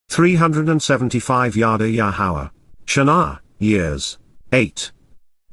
375 Yada Yahowah. Shanah, years. 8.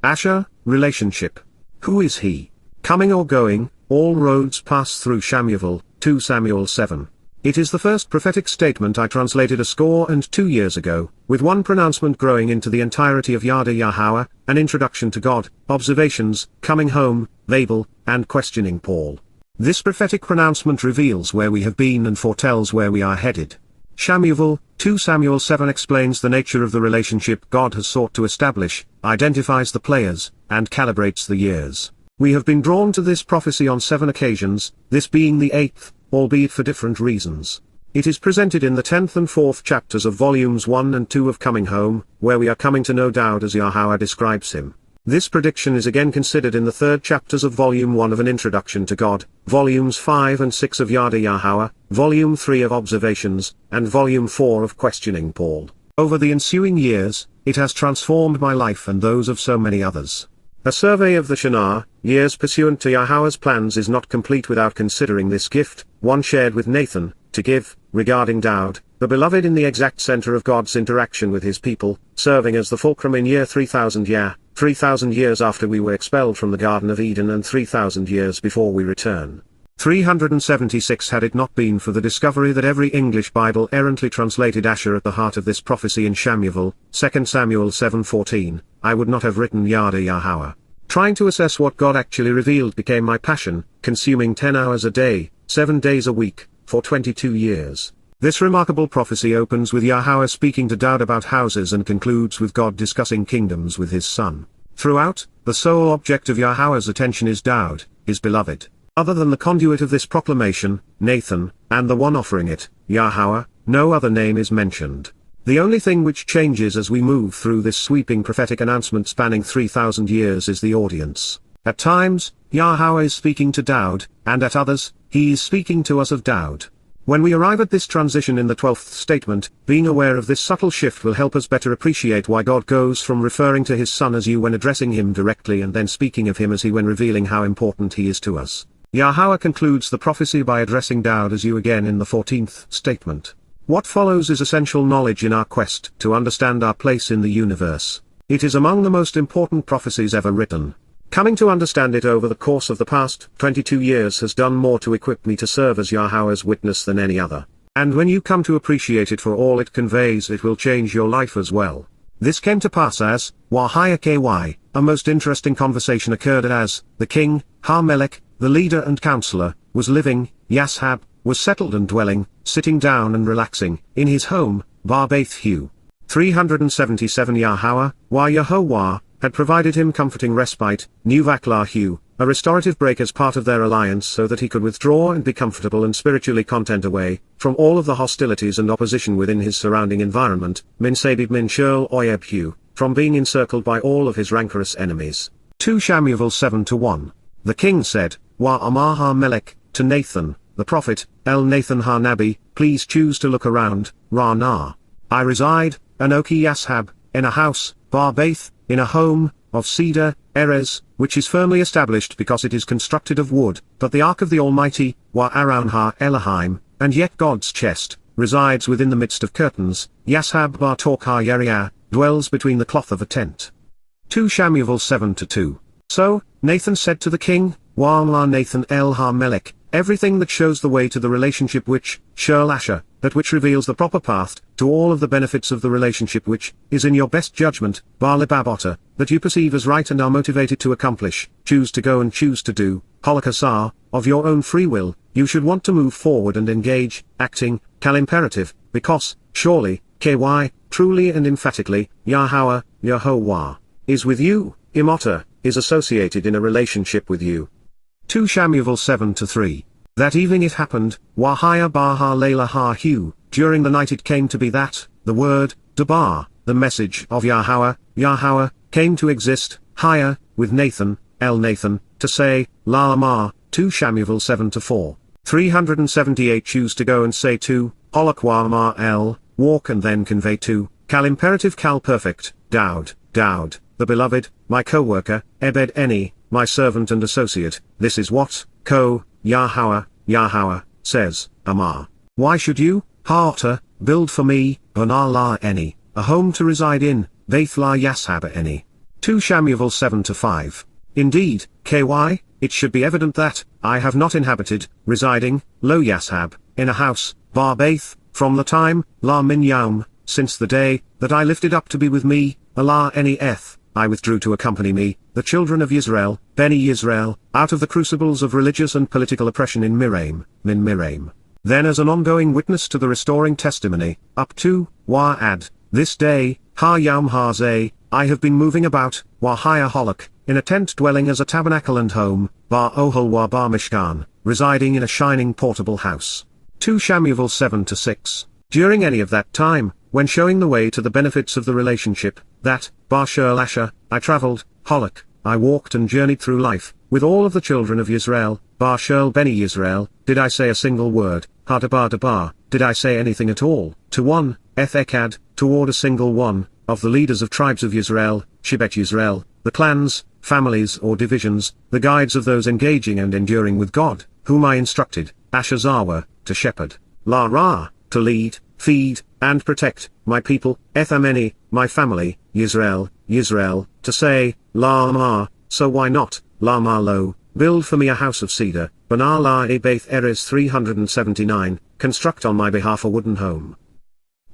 Asher, relationship. Who is he? Coming or going, all roads pass through Shamuw'el, 2 Samuel 7. It is the first prophetic statement I translated 102 years ago, with one pronouncement growing into the entirety of Yada Yahowah, an introduction to God, observations, coming home, Babel, and questioning Paul. This prophetic pronouncement reveals where we have been and foretells where we are headed. Shamuw'el, 2 Samuel 7 explains the nature of the relationship God has sought to establish, identifies the players, and calibrates the years. We have been drawn to this prophecy on 7 occasions, this being the 8th, albeit for different reasons. It is presented in the 10th and 4th chapters of volumes 1 and 2 of Coming Home, where we are coming to know Dowd as Yahowah describes him. This prediction is again considered in the 3rd chapters of Volume 1 of An Introduction to God, Volumes 5 and 6 of Yada Yahowah, Volume 3 of Observations, and Volume 4 of Questioning Paul. Over the ensuing years, it has transformed my life and those of so many others. A survey of the Shanah, years pursuant to Yahowah's plans is not complete without considering this gift, one shared with Nathan, to give, regarding Dowd, the beloved in the exact center of God's interaction with his people, serving as the fulcrum in year 3000 3,000 years after we were expelled from the Garden of Eden and 3,000 years before we return. 376 Had it not been for the discovery that every English Bible errantly translated Asher at the heart of this prophecy in Shamuw'el, 2 Samuel 7:14, I would not have written Yada Yahowah. Trying to assess what God actually revealed became my passion, consuming 10 hours a day, 7 days a week, for 22 years. This remarkable prophecy opens with Yahowah speaking to Dowd about houses and concludes with God discussing kingdoms with his son. Throughout, the sole object of Yahowah's attention is Dowd, his beloved. Other than the conduit of this proclamation, Nathan, and the one offering it, Yahowah, no other name is mentioned. The only thing which changes as we move through this sweeping prophetic announcement spanning 3,000 years is the audience. At times, Yahowah is speaking to Dowd, and at others, he is speaking to us of Dowd. When we arrive at this transition in the 12th statement, being aware of this subtle shift will help us better appreciate why God goes from referring to his son as you when addressing him directly and then speaking of him as he when revealing how important he is to us. Yahowah concludes the prophecy by addressing Dowd as you again in the 14th statement. What follows is essential knowledge in our quest to understand our place in the universe. It is among the most important prophecies ever written. Coming to understand it over the course of the past 22 years has done more to equip me to serve as Yahowah's witness than any other. And when you come to appreciate it for all it conveys, it will change your life as well. This came to pass as, YYV7C8, a most interesting conversation occurred as, the king, Ha-melech, the leader and counselor, was living, Yashab, was settled and dwelling, sitting down and relaxing, in his home, Bar-Baith-Hu. 377 Yahowah, had provided him comforting respite, Nuvaklahu, a restorative break as part of their alliance so that he could withdraw and be comfortable and spiritually content away, from all of the hostilities and opposition within his surrounding environment, Minsabib min Shurl Oyebhu, from being encircled by all of his rancorous enemies. 2 Shamuw'el 7:1. The king said, Wa Amar Ha-melech, to Nathan, the prophet, El Nathan Ha-nabi, please choose to look around, Ra-nah. I reside, Anoki Yashab, in a house, Bar-Baith, in a home, of cedar, Erez, which is firmly established because it is constructed of wood, but the ark of the Almighty, Wa Aroun Ha-Elohim, and yet God's chest, resides within the midst of curtains, Yashab Bar-Tork Ha-Yeriah, dwells between the cloth of a tent. 2 Shamuw'el 7:2. So, Nathan said to the king, Wa Amar Nathan El Ha-melech, everything that shows the way to the relationship which, Shurl Asher, that which reveals the proper path, to all of the benefits of the relationship which, is in your best judgment, Bar-Libabota, that you perceive as right and are motivated to accomplish, choose to go and choose to do, Holokasar, of your own free will, you should want to move forward and engage, acting, imperative, because, surely, KY, truly and emphatically, Yahowah, is with you, Imota, is associated in a relationship with you. 2 Shamuw'el 7:3. That evening it happened, Wahaya Baha Layla Ha-Hu, during the night it came to be that, the word, Dabar, the message of Yahowah, came to exist, Haya, with Nathan, El Nathan, to say, La Amar, 2 Shamuw'el 7:4. 378 Choose to go and say to, Holokwa Amar El, walk and then convey to, imperative perfect, Dowd, the beloved, my co-worker, Ebed Eni, my servant and associate, this is what, Yahowah, says, Amar. Why should you, Ha'ota, build for me, Bana la Eni, a home to reside in, Beth la Yashab Eni. 2 Shamuw'el 7-5. Indeed, KY, it should be evident that, I have not inhabited, residing, lo Yashab, in a house, bar Beth, from the time, la min yaum, since the day, that I lifted up to be with me, Allah Eni eth, I withdrew to accompany me, the children of Yisrael, Beni Yisrael, out of the crucibles of religious and political oppression in Miraim, min Miraim. Then as an ongoing witness to the restoring testimony, up to, Wa'ad, this day, Ha Yam Hazeh, I have been moving about, Wahaya Holok, in a tent dwelling as a tabernacle and home, Bar Ohel wa Bar Mishkan, residing in a shining portable house. 2 Shamuw'el 7-6. During any of that time, when showing the way to the benefits of the relationship, that, Bar Shul Asher, I traveled, Holok, I walked and journeyed through life, with all of the children of Yisrael, Bar Shul Beni Yisrael, did I say a single word, Hadabar, did I say anything at all, to one, Eth Ekad, toward a single one, of the leaders of tribes of Yisrael, Shebet Yisrael, the clans, families or divisions, the guides of those engaging and enduring with God, whom I instructed, Asher Zawa, to shepherd, La Ra, to lead, feed, and protect, my people, Ethameni, my family, Yisrael, to say, La Ma, so why not, La Ma Lo, build for me a house of cedar, Bana La E Beth Erez 379, construct on my behalf a wooden home.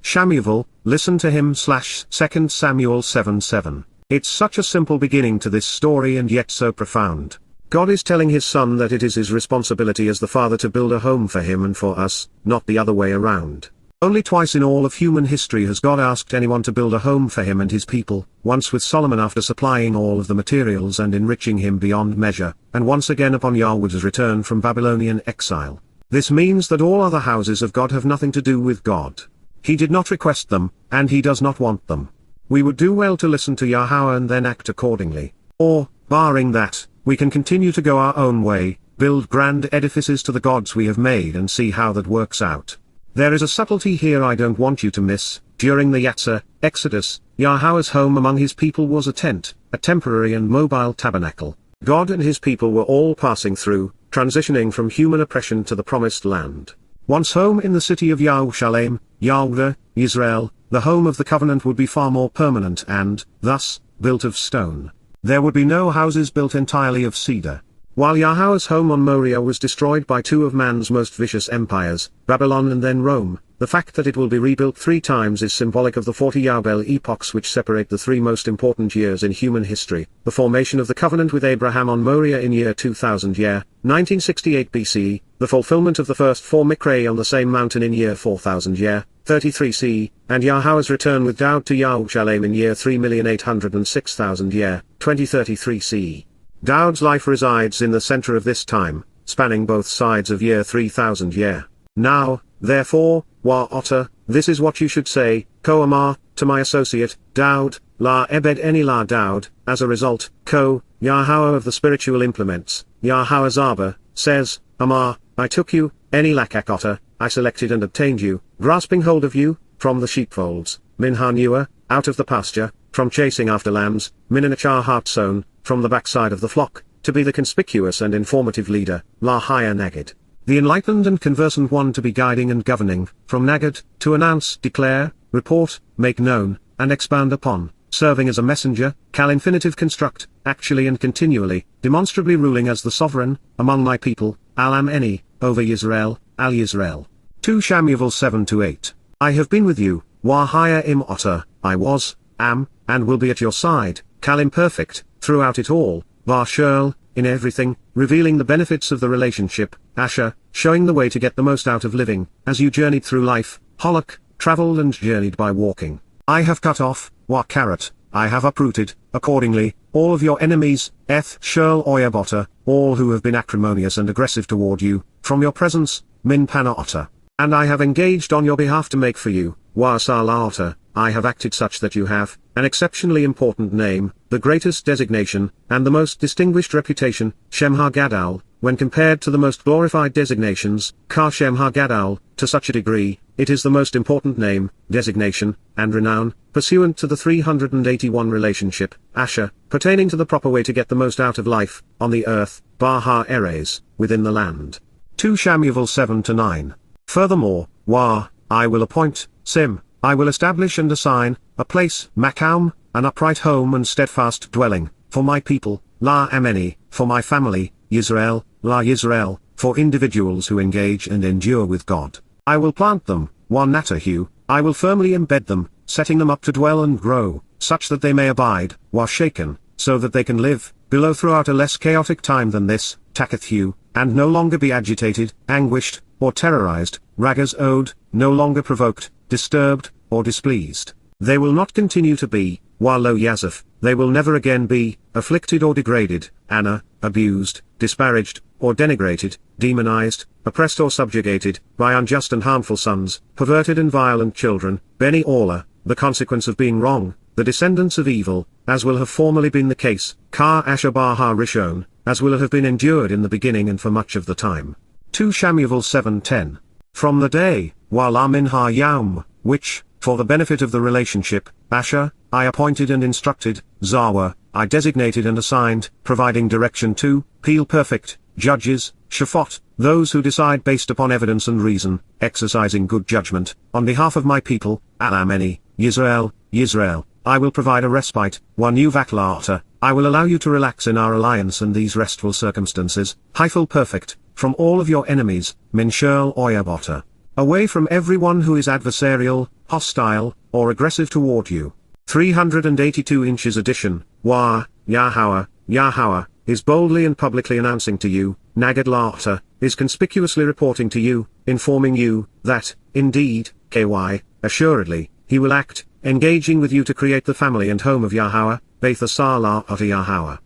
Shamuw'el, listen to him / 2 Samuel 7:7. It's such a simple beginning to this story and yet so profound. God is telling his son that it is his responsibility as the father to build a home for him and for us, not the other way around. Only twice in all of human history has God asked anyone to build a home for him and his people, once with Solomon after supplying all of the materials and enriching him beyond measure, and once again upon Yahweh's return from Babylonian exile. This means that all other houses of God have nothing to do with God. He did not request them, and he does not want them. We would do well to listen to Yahweh and then act accordingly. Or, barring that, we can continue to go our own way, build grand edifices to the gods we have made and see how that works out. There is a subtlety here I don't want you to miss. During the Yatzah, Exodus, Yahweh's home among his people was a tent, a temporary and mobile tabernacle. God and his people were all passing through, transitioning from human oppression to the promised land. Once home in the city of Yerushalayim, Yahweh, Israel, the home of the covenant would be far more permanent and, thus, built of stone. There would be no houses built entirely of cedar. While Yahweh's home on Moriah was destroyed by two of man's most vicious empires, Babylon and then Rome, the fact that it will be rebuilt 3 times is symbolic of the 40 Yahweh epochs which separate the 3 most important years in human history: the formation of the covenant with Abraham on Moriah in year 2000 year, 1968 BCE, the fulfillment of the first 4 Mikra on the same mountain in year 4000 year, 33 CE, and Yahweh's return with Dowd to Yerushalayim in year 3,806,000 year, 2033 CE. Dowd's life resides in the center of this time, spanning both sides of year 3000 year. Now, therefore, Wa Otter, this is what you should say, Ko Amar, to my associate, Dowd, La Ebed Eni La Dowd, as a result, Ko, Yahweh of the spiritual implements, Yahweh Zaba, says, Amar, I took you, Eni Lakak Otter, I selected and obtained you, grasping hold of you, from the sheepfolds, Min Hanua, out of the pasture, from chasing after lambs, Minanachar heart sown, from the backside of the flock, to be the conspicuous and informative leader, La Haya Nagid. The enlightened and conversant one to be guiding and governing, from Nagid, to announce, declare, report, make known, and expound upon, serving as a messenger, Kal infinitive construct, actually and continually, demonstrably ruling as the sovereign, among my people, Alam Eni, over Yisrael, Al Yisrael. 2 Shamuw'el 7-8. I have been with you, Wahaya Im Otter, I was, am, and will be at your side, Kal imperfect, throughout it all, Bar Shul, in everything, revealing the benefits of the relationship, Asher, showing the way to get the most out of living, as you journeyed through life, Holok, traveled and journeyed by walking. I have cut off, Wa Karat, I have uprooted, accordingly, all of your enemies, Eth Shul Oyab Otter, all who have been acrimonious and aggressive toward you, from your presence, Min Pana Otter. And I have engaged on your behalf to make for you, Wa Sala Otter, I have acted such that you have, an exceptionally important name, the greatest designation, and the most distinguished reputation, Shem HaGadol, when compared to the most glorified designations, Ka Shem HaGadol, to such a degree, it is the most important name, designation, and renown, pursuant to the 381 relationship, Asher, pertaining to the proper way to get the most out of life, on the earth, Bar Ha-Erez, within the land. 2 Shamuw'el 7-9. Furthermore, Wa, I will appoint, Sim, I will establish and assign, a place, Makam, an upright home and steadfast dwelling, for my people, La Ameni, for my family, Yisrael, La Yisrael, for individuals who engage and endure with God. I will plant them, One Natahu, I will firmly embed them, setting them up to dwell and grow, such that they may abide, Washaken, so that they can live, below throughout a less chaotic time than this, Takathu, and no longer be agitated, anguished, or terrorized, Ragas Ode, no longer provoked, disturbed, or displeased. They will not continue to be, Walo Yazif, they will never again be, afflicted or degraded, Anna, abused, disparaged, or denigrated, demonized, oppressed or subjugated, by unjust and harmful sons, perverted and violent children, Beni Orla, the consequence of being wrong, the descendants of evil, as will have formerly been the case, Ka Ashabaha Rishon, as will have been endured in the beginning and for much of the time. 2 Shamuw'el 7:10. From the day, while Amin Ha Yaum, which, for the benefit of the relationship, Asher, I appointed and instructed, Zawa, I designated and assigned, providing direction to, Peel perfect, judges, Shafot, those who decide based upon evidence and reason, exercising good judgment, on behalf of my people, Alameni, Yisrael, Yisrael, I will provide a respite, one new Vaklata, I will allow you to relax in our alliance and these restful circumstances, Haifel perfect, from all of your enemies, Minshel Oyabota. Away from everyone who is adversarial, hostile, or aggressive toward you. 382 inches edition, Yahowah, Yahowah, is boldly and publicly announcing to you, Nagad Lata, is conspicuously reporting to you, informing you, that, indeed, KY, assuredly, he will act, engaging with you to create the family and home of Yahowah, Betha Salah of Yahowah.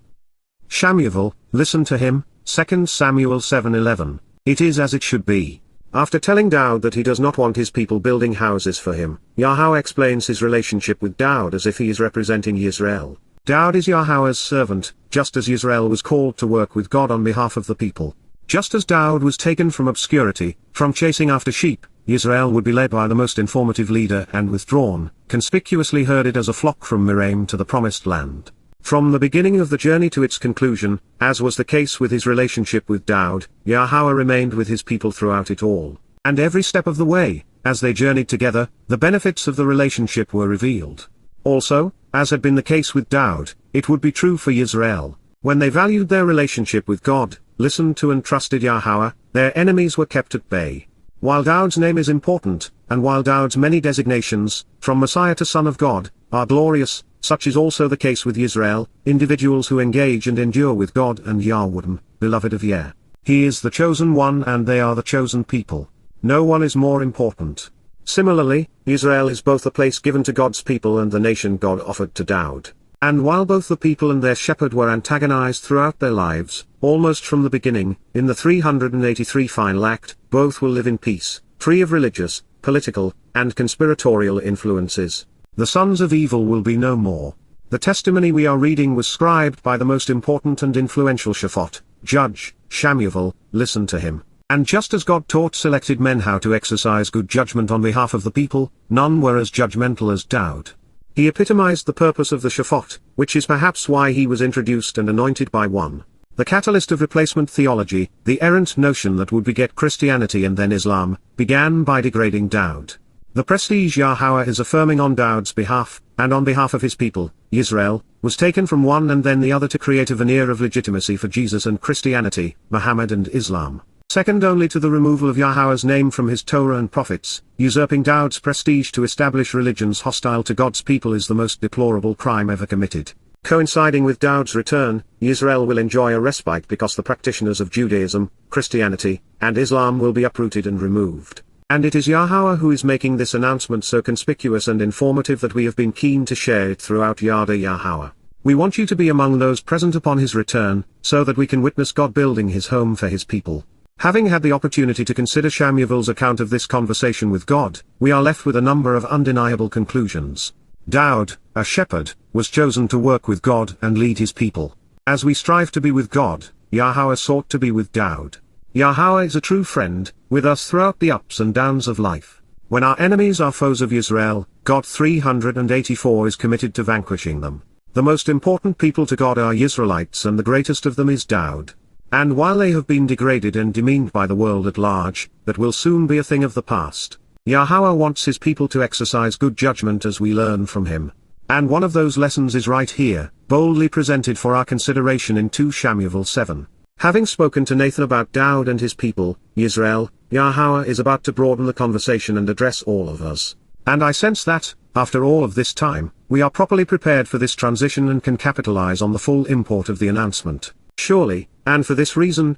Shamuw'el, listen to him, 2 Samuel 7:11, it is as it should be. After telling Dowd that he does not want his people building houses for him, Yahowah explains his relationship with Dowd as if he is representing Yisrael. Dowd is Yahowah's servant, just as Yisrael was called to work with God on behalf of the people. Just as Dowd was taken from obscurity, from chasing after sheep, Yisrael would be led by the most informative leader and withdrawn, conspicuously herded as a flock from Miraim to the promised land. From the beginning of the journey to its conclusion, as was the case with his relationship with Dowd, Yahowah remained with his people throughout it all. And every step of the way, as they journeyed together, the benefits of the relationship were revealed. Also, as had been the case with Dowd, it would be true for Yisrael. When they valued their relationship with God, listened to and trusted Yahowah, their enemies were kept at bay. While Dowd's name is important, and while Dowd's many designations, from Messiah to Son of God, are glorious, such is also the case with Yisrael, individuals who engage and endure with God and Yahweh, beloved of Yah. He is the chosen one and they are the chosen people. No one is more important. Similarly, Israel is both the place given to God's people and the nation God offered to Dowd. And while both the people and their shepherd were antagonized throughout their lives, almost from the beginning, in the 383 final act, both will live in peace, free of religious, political, and conspiratorial influences. The sons of evil will be no more. The testimony we are reading was scribed by the most important and influential Shafot, judge, Shamuw'el, listen to him. And just as God taught selected men how to exercise good judgment on behalf of the people, none were as judgmental as Dowd. He epitomized the purpose of the Shafot, which is perhaps why he was introduced and anointed by one. The catalyst of replacement theology, the errant notion that would beget Christianity and then Islam, began by degrading Dowd. The prestige Yahowah is affirming on Dowd's behalf, and on behalf of his people, Yisrael, was taken from one and then the other to create a veneer of legitimacy for Jesus and Christianity, Muhammad and Islam. Second only to the removal of Yahowah's name from his Torah and prophets, usurping Dowd's prestige to establish religions hostile to God's people is the most deplorable crime ever committed. Coinciding with Dowd's return, Yisrael will enjoy a respite because the practitioners of Judaism, Christianity, and Islam will be uprooted and removed. And it is Yahowah who is making this announcement so conspicuous and informative that we have been keen to share it throughout Yada Yahowah. We want you to be among those present upon his return, so that we can witness God building his home for his people. Having had the opportunity to consider Shamuw'el's account of this conversation with God, we are left with a number of undeniable conclusions. Dowd, a shepherd, was chosen to work with God and lead his people. As we strive to be with God, Yahowah sought to be with Dowd. Yahowah is a true friend, with us throughout the ups and downs of life. When our enemies are foes of Yisrael, God 384 is committed to vanquishing them. The most important people to God are Israelites and the greatest of them is Dowd. And while they have been degraded and demeaned by the world at large, that will soon be a thing of the past. Yahowah wants his people to exercise good judgment as we learn from him. And one of those lessons is right here, boldly presented for our consideration in 2 Shamuw'el 7. Having spoken to Nathan about Dowd and his people, Yisrael, Yahowah is about to broaden the conversation and address all of us. And I sense that, after all of this time, we are properly prepared for this transition and can capitalize on the full import of the announcement. Surely, and for this reason,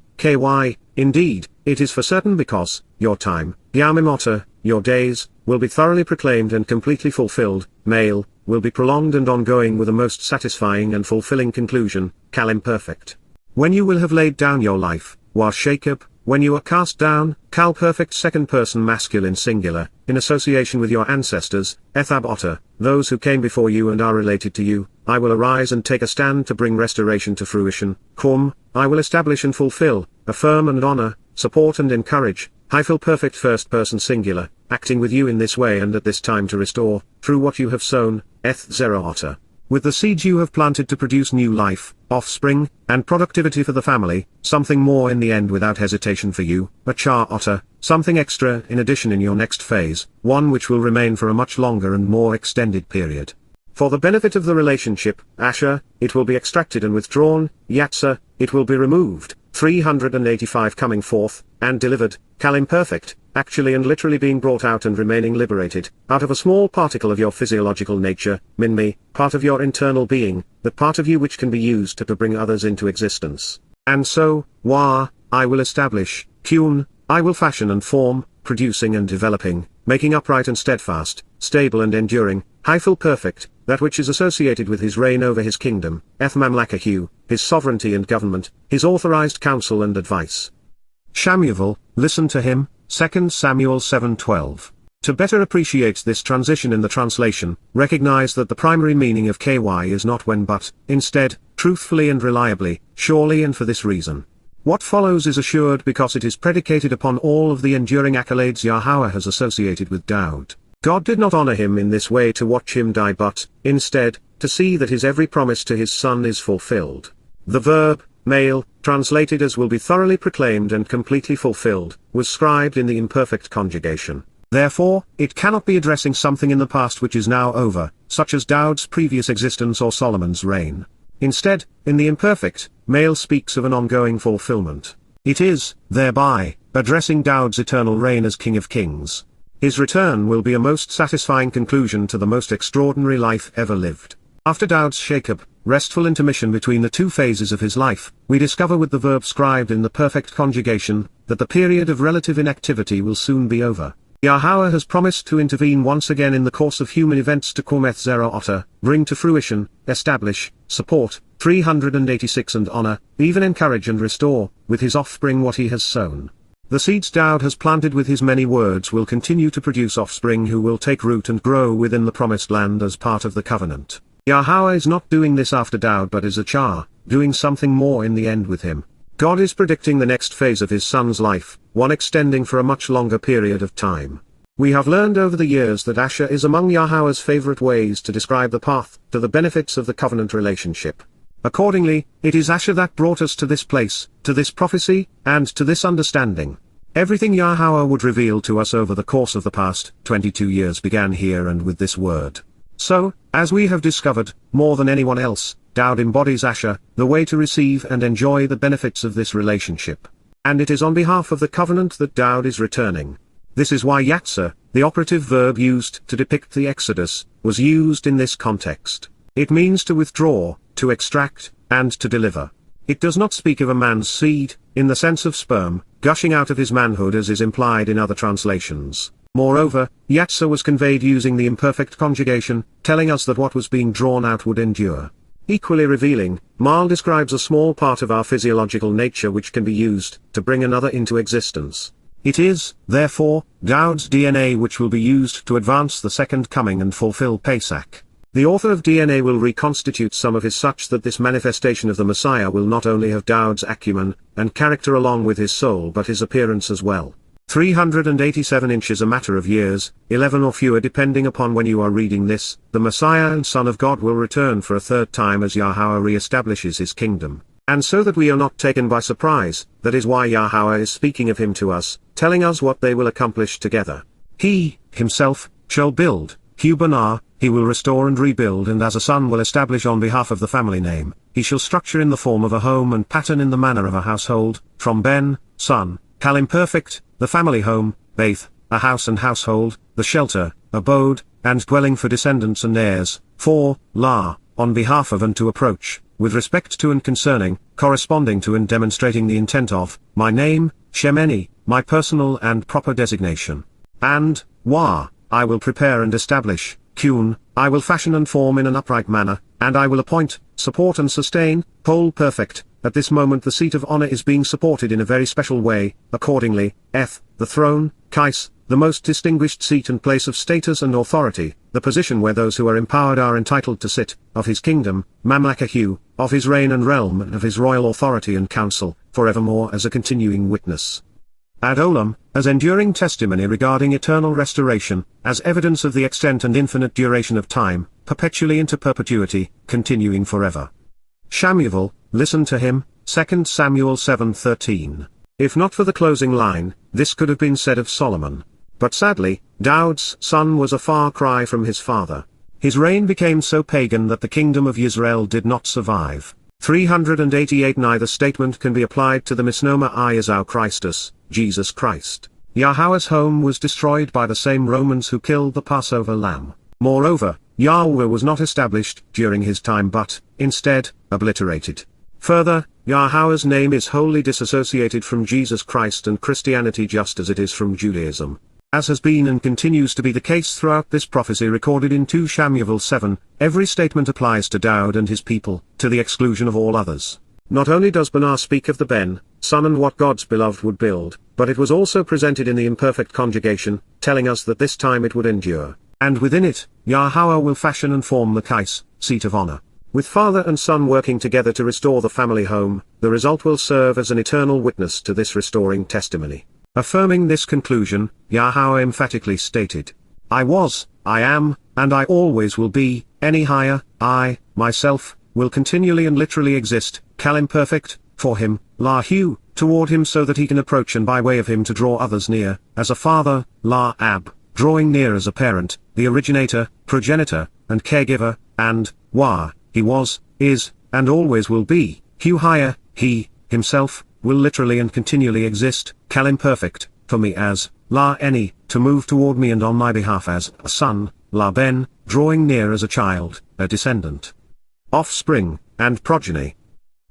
indeed, it is for certain because, your time, Yamimota, your days, will be thoroughly proclaimed and completely fulfilled, male, will be prolonged and ongoing with a most satisfying and fulfilling conclusion, Kalim perfect. When you will have laid down your life, Shakab, when you are cast down, Kal perfect second person masculine singular, in association with your ancestors, Ethab Otter, those who came before you and are related to you, I will arise and take a stand to bring restoration to fruition, Kum, I will establish and fulfill, affirm and honor, support and encourage, Hyphil perfect first person singular, acting with you in this way and at this time to restore, through what you have sown, Eth Zero Otter. With the seeds you have planted to produce new life, offspring, and productivity for the family, something more in the end without hesitation for you, a Char Otter, something extra in addition in your next phase, one which will remain for a much longer and more extended period. For the benefit of the relationship, Asher, it will be extracted and withdrawn, Yatsa, it will be removed, 385 coming forth, and delivered, Kalim perfect, actually and literally being brought out and remaining liberated, out of a small particle of your physiological nature, Minmi, part of your internal being, that part of you which can be used to bring others into existence. And so, I will establish, Kun, I will fashion and form, producing and developing, making upright and steadfast, stable and enduring, Hyphil perfect, that which is associated with his reign over his kingdom, Ethmamlakahu, his sovereignty and government, his authorized counsel and advice. Shamuw'el, listen to him, 2 Samuel 7:12. To better appreciate this transition in the translation, recognize that the primary meaning of KY is not when but, instead, truthfully and reliably, surely and for this reason. What follows is assured because it is predicated upon all of the enduring accolades Yahowah has associated with Dowd. God did not honor him in this way to watch him die but, instead, to see that his every promise to his son is fulfilled. The verb, male, translated as will be thoroughly proclaimed and completely fulfilled, was scribed in the imperfect conjugation. Therefore, it cannot be addressing something in the past which is now over, such as Dowd's previous existence or Solomon's reign. Instead, in the imperfect, male speaks of an ongoing fulfillment. It is, thereby, addressing Dowd's eternal reign as King of Kings. His return will be a most satisfying conclusion to the most extraordinary life ever lived. After Dowd's Shakab, restful intermission between the two phases of his life, we discover with the verb scribed in the perfect conjugation, that the period of relative inactivity will soon be over. Yahowah has promised to intervene once again in the course of human events to Kumeth Zero Otter, bring to fruition, establish, support, 386 and honor, even encourage and restore, with his offspring what he has sown. The seeds Dowd has planted with his many words will continue to produce offspring who will take root and grow within the promised land as part of the covenant. Yahowah is not doing this after Dowd but is a Char, doing something more in the end with him. God is predicting the next phase of his son's life, one extending for a much longer period of time. We have learned over the years that Asher is among Yahowah's favorite ways to describe the path to the benefits of the covenant relationship. Accordingly, it is Asher that brought us to this place, to this prophecy, and to this understanding. Everything Yahowah would reveal to us over the course of the past 22 years began here and with this word. So, as we have discovered, more than anyone else, Dowd embodies Asher, the way to receive and enjoy the benefits of this relationship. And it is on behalf of the covenant that Dowd is returning. This is why Yatsa, the operative verb used to depict the Exodus, was used in this context. It means to withdraw, to extract, and to deliver. It does not speak of a man's seed, in the sense of sperm, gushing out of his manhood as is implied in other translations. Moreover, Yatsa was conveyed using the imperfect conjugation, telling us that what was being drawn out would endure. Equally revealing, Mal describes a small part of our physiological nature which can be used to bring another into existence. It is, therefore, Dowd's DNA which will be used to advance the second coming and fulfill Pesach. The author of DNA will reconstitute some of his such that this manifestation of the Messiah will not only have Dowd's acumen and character along with his soul but his appearance as well. 387 inches a matter of years, 11 or fewer depending upon when you are reading this, the Messiah and Son of God will return for a third time as Yahowah re-establishes his kingdom. And so that we are not taken by surprise, that is why Yahowah is speaking of him to us, telling us what they will accomplish together. He, himself, shall build, Hubanah, he will restore and rebuild, and as a son will establish on behalf of the family name, he shall structure in the form of a home and pattern in the manner of a household, from Ben, son, Kal imperfect, the family home, Baith, a house and household, the shelter, abode, and dwelling for descendants and heirs, 4, La, on behalf of and to approach, with respect to and concerning, corresponding to and demonstrating the intent of, my name, Shemeni, my personal and proper designation. And, Wah, I will prepare and establish, Kun, I will fashion and form in an upright manner, and I will appoint, support and sustain, Pole perfect. At this moment the seat of honor is being supported in a very special way, accordingly, Eth, the throne, Kais, the most distinguished seat and place of status and authority, the position where those who are empowered are entitled to sit, of his kingdom, Mamlakahu, of his reign and realm and of his royal authority and counsel, forevermore as a continuing witness. Ad olam, as enduring testimony regarding eternal restoration, as evidence of the extent and infinite duration of time, perpetually into perpetuity, continuing forever. Shamuw'el, listen to him, 2 Samuel 7:13. If not for the closing line, this could have been said of Solomon. But sadly, Dowd's son was a far cry from his father. His reign became so pagan that the kingdom of Israel did not survive. 388 Neither statement can be applied to the misnomer Iesou Christus, Jesus Christ. Yahweh's home was destroyed by the same Romans who killed the Passover lamb. Moreover, Yahweh was not established during his time but, instead, obliterated. Further, Yahweh's name is wholly disassociated from Jesus Christ and Christianity just as it is from Judaism. As has been and continues to be the case throughout this prophecy recorded in 2 Shamuw'el 7, every statement applies to Dowd and his people, to the exclusion of all others. Not only does Banah speak of the Ben, son and what God's beloved would build, but it was also presented in the imperfect conjugation, telling us that this time it would endure. And within it, Yahweh will fashion and form the Kais, seat of honor. With father and son working together to restore the family home, the result will serve as an eternal witness to this restoring testimony. Affirming this conclusion, Yahweh emphatically stated, I was, I am, and I always will be, any higher, I, myself, will continually and literally exist, Kal imperfect, for him, Lahu, toward him so that he can approach and by way of him to draw others near, as a father, La Ab, drawing near as a parent, the originator, progenitor, and caregiver, and, Wah, he was, is, and always will be, Hu higher, he, himself, will literally and continually exist, Kal imperfect, for me as, La Eni, to move toward me and on my behalf as, a son, La Ben, drawing near as a child, a descendant. Offspring, and progeny.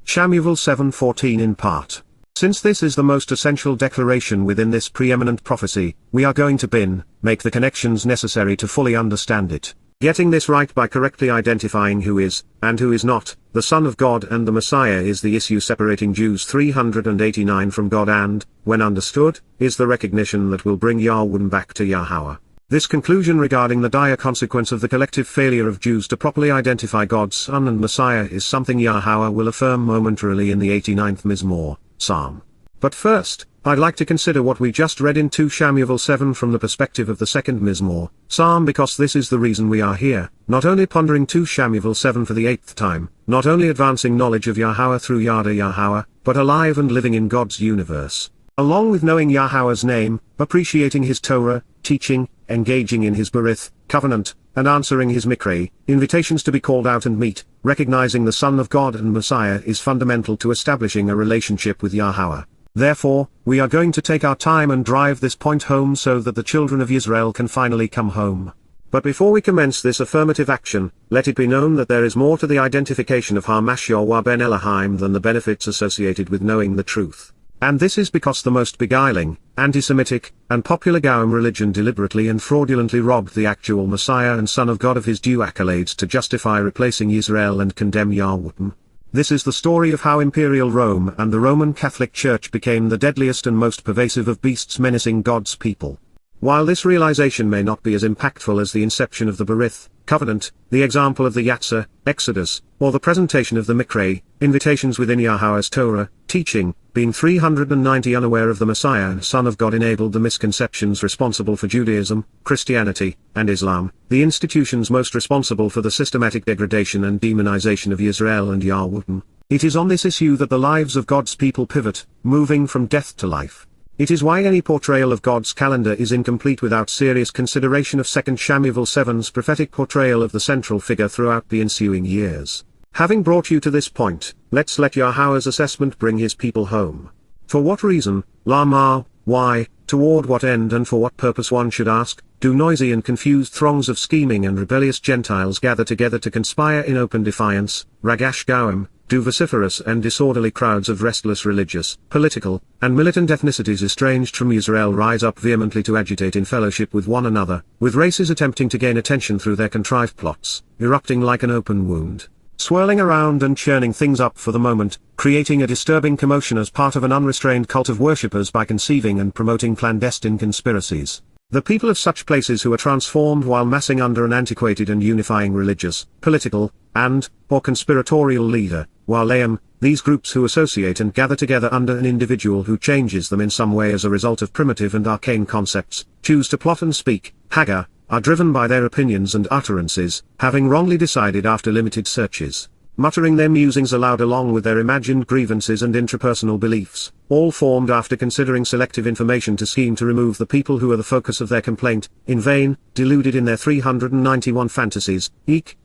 Shamuw'el 7:14 in part. Since this is the most essential declaration within this preeminent prophecy, we are going to make the connections necessary to fully understand it. Getting this right by correctly identifying who is, and who is not, the Son of God and the Messiah is the issue separating Jews 389 from God and, when understood, is the recognition that will bring Yahweh back to Yahweh. This conclusion regarding the dire consequence of the collective failure of Jews to properly identify God's Son and Messiah is something Yahweh will affirm momentarily in the 89th Mizmor, Psalm. But first, I'd like to consider what we just read in 2 Shamuw'el 7 from the perspective of the second Mizmor, Psalm, because this is the reason we are here, not only pondering 2 Shamuw'el 7 for the 8th time, not only advancing knowledge of Yahweh through Yada Yahowah, but alive and living in God's universe. Along with knowing Yahweh's name, appreciating his Torah, teaching, engaging in his Berith, covenant, and answering his Mikrei, invitations to be called out and meet, recognizing the Son of God and Messiah is fundamental to establishing a relationship with Yahweh. Therefore, we are going to take our time and drive this point home so that the children of Israel can finally come home. But before we commence this affirmative action, let it be known that there is more to the identification of Hamash Yahweh ben Elohim than the benefits associated with knowing the truth. And this is because the most beguiling, anti-Semitic, and popular Goim religion deliberately and fraudulently robbed the actual Messiah and Son of God of his due accolades to justify replacing Israel and condemn Yahweh. This is the story of how Imperial Rome and the Roman Catholic Church became the deadliest and most pervasive of beasts menacing God's people. While this realization may not be as impactful as the inception of the Berith, covenant, the example of the Yatzah, Exodus, or the presentation of the Mikrei, invitations within Yahweh's Torah, teaching, being 390 unaware of the Messiah and Son of God enabled the misconceptions responsible for Judaism, Christianity, and Islam, the institutions most responsible for the systematic degradation and demonization of Israel and Yahweh. It is on this issue that the lives of God's people pivot, moving from death to life. It is why any portrayal of God's calendar is incomplete without serious consideration of 2 Shamuw'el 7's prophetic portrayal of the central figure throughout the ensuing years. Having brought you to this point, let's let Yahowah's assessment bring his people home. For what reason, lama, why, toward what end and for what purpose one should ask, do noisy and confused throngs of scheming and rebellious Gentiles gather together to conspire in open defiance, ragash goim, do vociferous and disorderly crowds of restless religious, political, and militant ethnicities estranged from Israel rise up vehemently to agitate in fellowship with one another, with races attempting to gain attention through their contrived plots, erupting like an open wound, swirling around and churning things up for the moment, creating a disturbing commotion as part of an unrestrained cult of worshippers by conceiving and promoting clandestine conspiracies. The people of such places who are transformed while massing under an antiquated and unifying religious, political, or conspiratorial leader, while these groups who associate and gather together under an individual who changes them in some way as a result of primitive and arcane concepts, choose to plot and speak, are driven by their opinions and utterances, having wrongly decided after limited searches, muttering their musings aloud along with their imagined grievances and intrapersonal beliefs, all formed after considering selective information to scheme to remove the people who are the focus of their complaint, in vain, deluded in their 391 fantasies,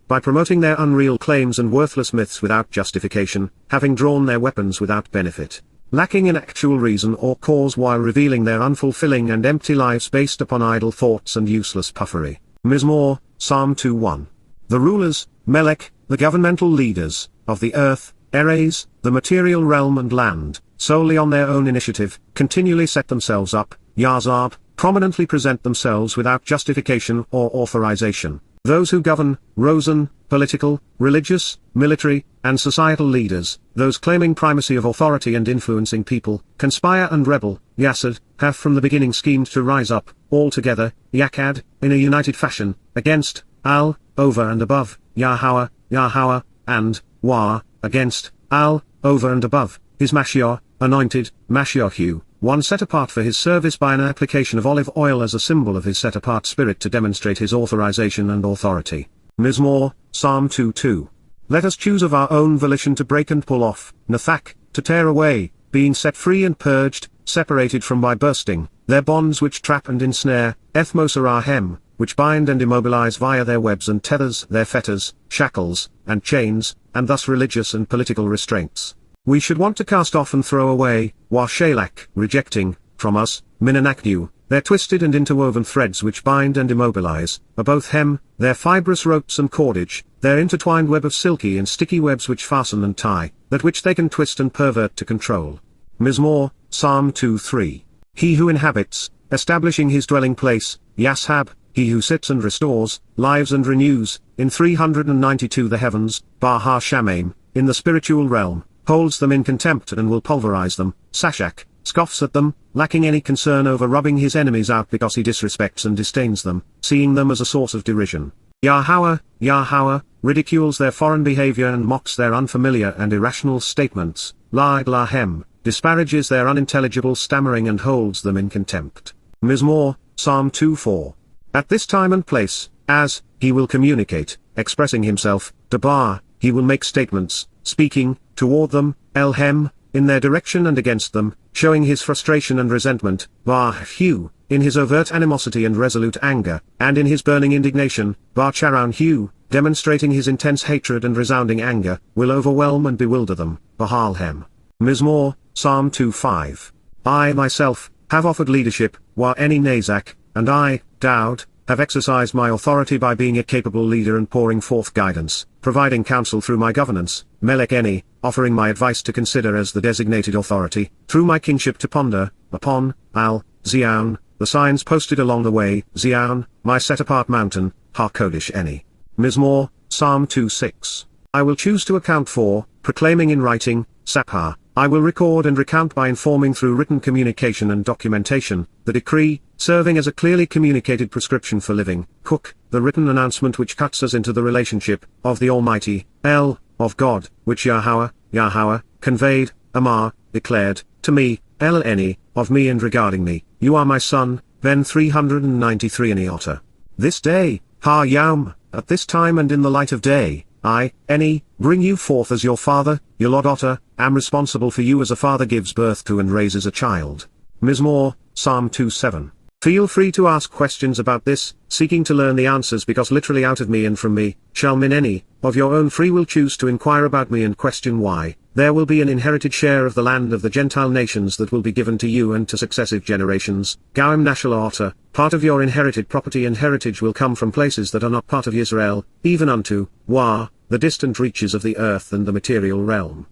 by promoting their unreal claims and worthless myths without justification, having drawn their weapons without benefit, lacking in actual reason or cause while revealing their unfulfilling and empty lives based upon idle thoughts and useless puffery. Mizmor, Psalm 2:1. The rulers, Melech, the governmental leaders, of the earth, Eres, the material realm and land, solely on their own initiative, continually set themselves up, Yazab, prominently present themselves without justification or authorization. Those who govern, Rosen, political, religious, military, and societal leaders, those claiming primacy of authority and influencing people, conspire and rebel, Yasad, have from the beginning schemed to rise up, all together, Yakad, in a united fashion, against, Al, over and above, Yahowah, and, Wah, against, Al, over and above, his Mashiach, anointed, Mashiach, one set apart for his service by an application of olive oil as a symbol of his set-apart spirit to demonstrate his authorization and authority. Mizmor, Psalm 2:2. Let us choose of our own volition to break and pull off, Nathak, to tear away, being set free and purged, separated from by bursting, their bonds which trap and ensnare, Ethmosarahem, which bind and immobilize via their webs and tethers, their fetters, shackles, and chains, and thus religious and political restraints. We should want to cast off and throw away, Washalak, rejecting, from us, Minanaknu, their twisted and interwoven threads which bind and immobilize, both their fibrous ropes and cordage, their intertwined web of silky and sticky webs which fasten and tie, that which they can twist and pervert to control. Mizmor, Psalm 2:3. He who inhabits, establishing his dwelling place, Yashab, he who sits and restores, lives and renews, in 392 the heavens, Bahar Shamaim, in the spiritual realm, holds them in contempt and will pulverize them, Sashak, scoffs at them, lacking any concern over rubbing his enemies out because he disrespects and disdains them, seeing them as a source of derision. Yahowah, ridicules their foreign behavior and mocks their unfamiliar and irrational statements, Lahem, disparages their unintelligible stammering and holds them in contempt. Mizmor, Psalm 2:4. At this time and place, as he will communicate, expressing himself, Dabar, he will make statements, speaking, toward them, Elhem, in their direction and against them, showing his frustration and resentment, Bar-Hu, in his overt animosity and resolute anger, and in his burning indignation, Bar-Charan-Hu, demonstrating his intense hatred and resounding anger, will overwhelm and bewilder them, Bahalhem. Mizmor, Psalm 2:5. I myself, have offered leadership, Wa-Eni Nazak, and I, Dowd, have exercised my authority by being a capable leader and pouring forth guidance, providing counsel through my governance, Melech Eni, offering my advice to consider as the designated authority, through my kingship to ponder, upon, Zion, the signs posted along the way, Zion, my set-apart mountain, HaKodesh Eni. Mizmor, Psalm 2:6. I will choose to account for, proclaiming in writing, Sapha, I will record and recount by informing through written communication and documentation, the decree, serving as a clearly communicated prescription for living, Cook, the written announcement which cuts us into the relationship, of the Almighty, of God, which Yahowah, conveyed, Amar, declared, to me, Eni, of me and regarding me, you are my son, Ben 393 Eniota. This day, Ha-Yam, at this time and in the light of day, I, Eni, bring you forth as your father, Yolodota, am responsible for you as a father gives birth to and raises a child. Mizmor, Psalm 2:7. Feel free to ask questions about this, seeking to learn the answers, because literally out of me and from me, shall men any, of your own free will choose to inquire about me and question why. There will be an inherited share of the land of the Gentile nations that will be given to you and to successive generations. Gauim Nashal Ota, part of your inherited property and heritage will come from places that are not part of Israel, even unto, the distant reaches of the earth and the material realm.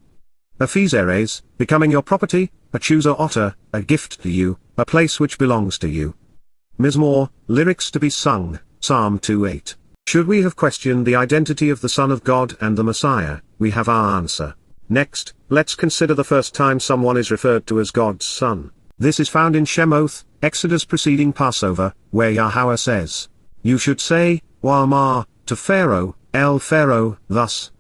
Epheseres, becoming your property, a chooser otter, a gift to you, a place which belongs to you. Mizmor, lyrics to be sung, Psalm 2:8. Should we have questioned the identity of the Son of God and the Messiah, we have our answer. Next, let's consider the first time someone is referred to as God's Son. This is found in Shemoth, Exodus preceding Passover, where Yahweh says, "You should say, Wa'amar, to Pharaoh, El Pharaoh, thus,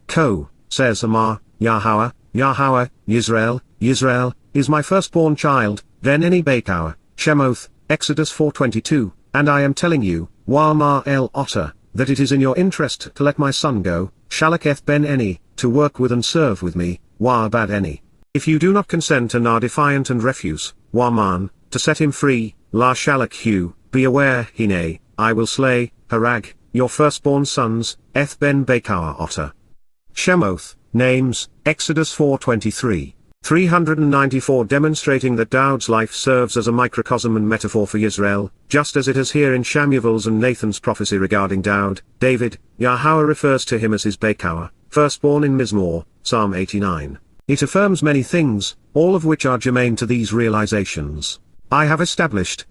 says Amar, Yahweh, Yisrael, Yisrael, is my firstborn child, then any Bakower, Shemoth, Exodus 4:22, and I am telling you, Wa'amar El Otter, that it is in your interest to let my son go, Shalaketh ben Eni, to work with and serve with me, Wa'abad Eni. If you do not consent and are defiant and refuse, Wa'man, to set him free, La Shalakhu, be aware, Hine, I will slay, Harag, your firstborn sons, Eth ben Bakower Otter." Shemoth, names, Exodus 4:23. 394 demonstrating that Dowd's life serves as a microcosm and metaphor for Israel, just as it has here in Shamuw'el's and Nathan's prophecy regarding Dowd. David, Yahweh refers to him as his Bakower, firstborn in Mizmor, Psalm 89. It affirms many things, all of which are germane to these realizations. I have established,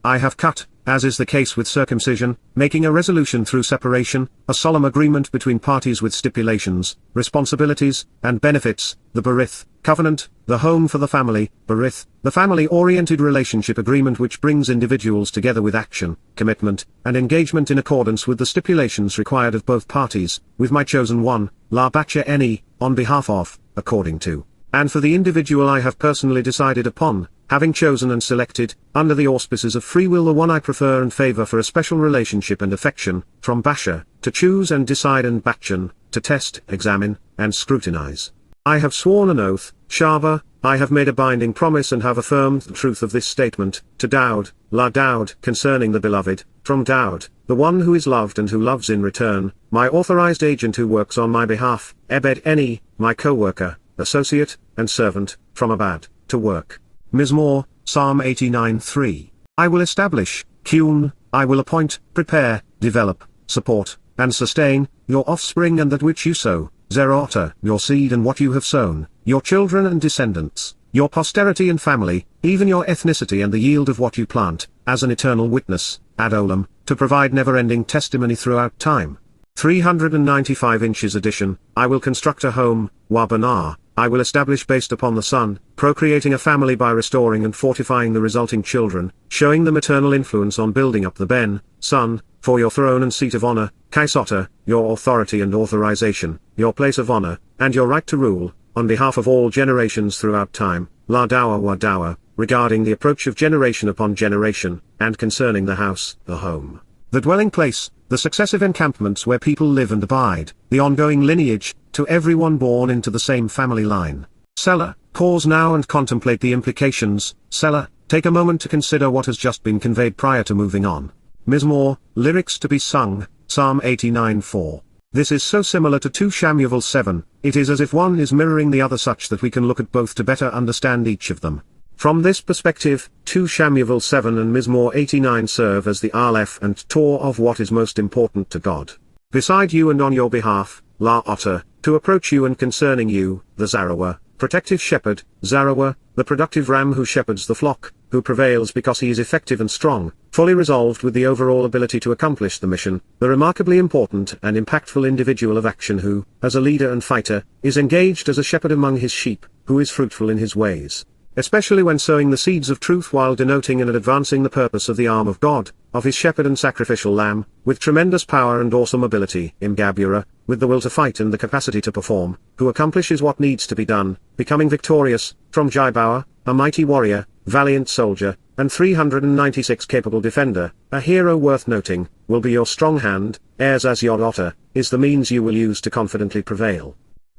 I have cut, as is the case with circumcision, making a resolution through separation, a solemn agreement between parties with stipulations, responsibilities, and benefits, the berith, covenant, the home for the family, berith, the family-oriented relationship agreement which brings individuals together with action, commitment, and engagement in accordance with the stipulations required of both parties, with my chosen one, La Bacha Eni, on behalf of, according to, and for the individual I have personally decided upon, having chosen and selected, under the auspices of free will, the one I prefer and favor for a special relationship and affection, from Basha, to choose and decide, and Bachan, to test, examine, and scrutinize. I have sworn an oath, Shava, I have made a binding promise and have affirmed the truth of this statement, to Dowd, La Dowd, concerning the beloved, from Dowd, the one who is loved and who loves in return, my authorized agent who works on my behalf, Ebed Eni, my co-worker, associate, and servant, from Abad, to work. Mizmor, Psalm 89:3. I will establish, Kun, I will appoint, prepare, develop, support, and sustain, your offspring and that which you sow, Zerota, your seed and what you have sown, your children and descendants, your posterity and family, even your ethnicity and the yield of what you plant, as an eternal witness, ad olam, to provide never-ending testimony throughout time. 395 inches addition, I will construct a home, Wabanar, I will establish based upon the son, procreating a family by restoring and fortifying the resulting children, showing the maternal influence on building up the ben, son, for your throne and seat of honor, Kaisota, your authority and authorization, your place of honor, and your right to rule, on behalf of all generations throughout time, La Dawa Wa Dawa, regarding the approach of generation upon generation, and concerning the house, the home, the dwelling place, the successive encampments where people live and abide, the ongoing lineage, to everyone born into the same family line. Selah, pause now and contemplate the implications. Selah, take a moment to consider what has just been conveyed prior to moving on. Mizmor, lyrics to be sung, Psalm 89:4. This is so similar to 2 Shamuw'el 7, it is as if one is mirroring the other, such that we can look at both to better understand each of them. From this perspective, 2 Shamuw'el 7 and Mizmor 89 serve as the Aleph and Tor of what is most important to God. Beside you and on your behalf, La Otter, to approach you and concerning you, the Zarawah, protective shepherd, Zarawah, the productive ram who shepherds the flock, who prevails because he is effective and strong, fully resolved with the overall ability to accomplish the mission, the remarkably important and impactful individual of action who, as a leader and fighter, is engaged as a shepherd among his sheep, who is fruitful in his ways, especially when sowing the seeds of truth while denoting and advancing the purpose of the arm of God, of his shepherd and sacrificial lamb, with tremendous power and awesome ability, Imgabura, with the will to fight and the capacity to perform, who accomplishes what needs to be done, becoming victorious, from Jaibawa, a mighty warrior, valiant soldier, and 396 capable defender, a hero worth noting, will be your strong hand, as Yod Otter, is the means you will use to confidently prevail.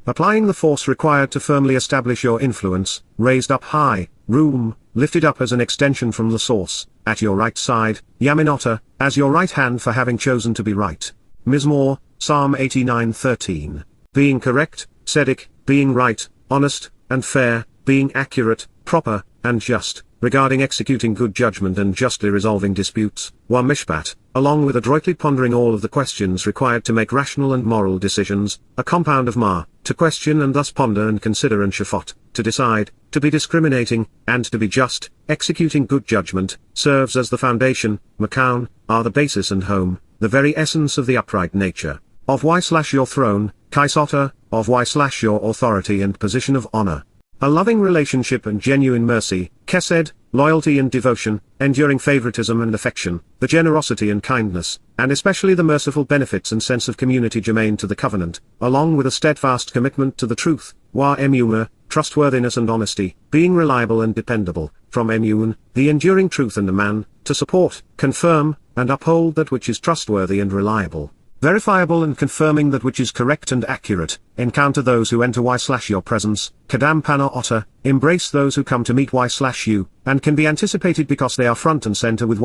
Applying the force required to firmly establish your influence, raised up high, room, lifted up as an extension from the source, at your right side, Yaminota, as your right hand for having chosen to be right. Mizmor, Psalm 89:13. Being correct, tzedek, being right, honest, and fair, being accurate, proper, and just, regarding executing good judgment and justly resolving disputes, wa mishpat, along with adroitly pondering all of the questions required to make rational and moral decisions, a compound of ma, to question and thus ponder and consider, and shafot, to decide, to be discriminating, and to be just, executing good judgment, serves as the foundation, makaun, are the basis and home, the very essence of the upright nature, of your throne, kaisota, of your authority and position of honor. A loving relationship and genuine mercy, chesed, loyalty and devotion, enduring favoritism and affection, the generosity and kindness, and especially the merciful benefits and sense of community germane to the covenant, along with a steadfast commitment to the truth, wa emuna, trustworthiness and honesty, being reliable and dependable, from emun, the enduring truth, and a man, to support, confirm, and uphold that which is trustworthy and reliable, verifiable and confirming that which is correct and accurate, encounter those who enter your presence, kadam pana otter, embrace those who come to meet you, and can be anticipated because they are front and center with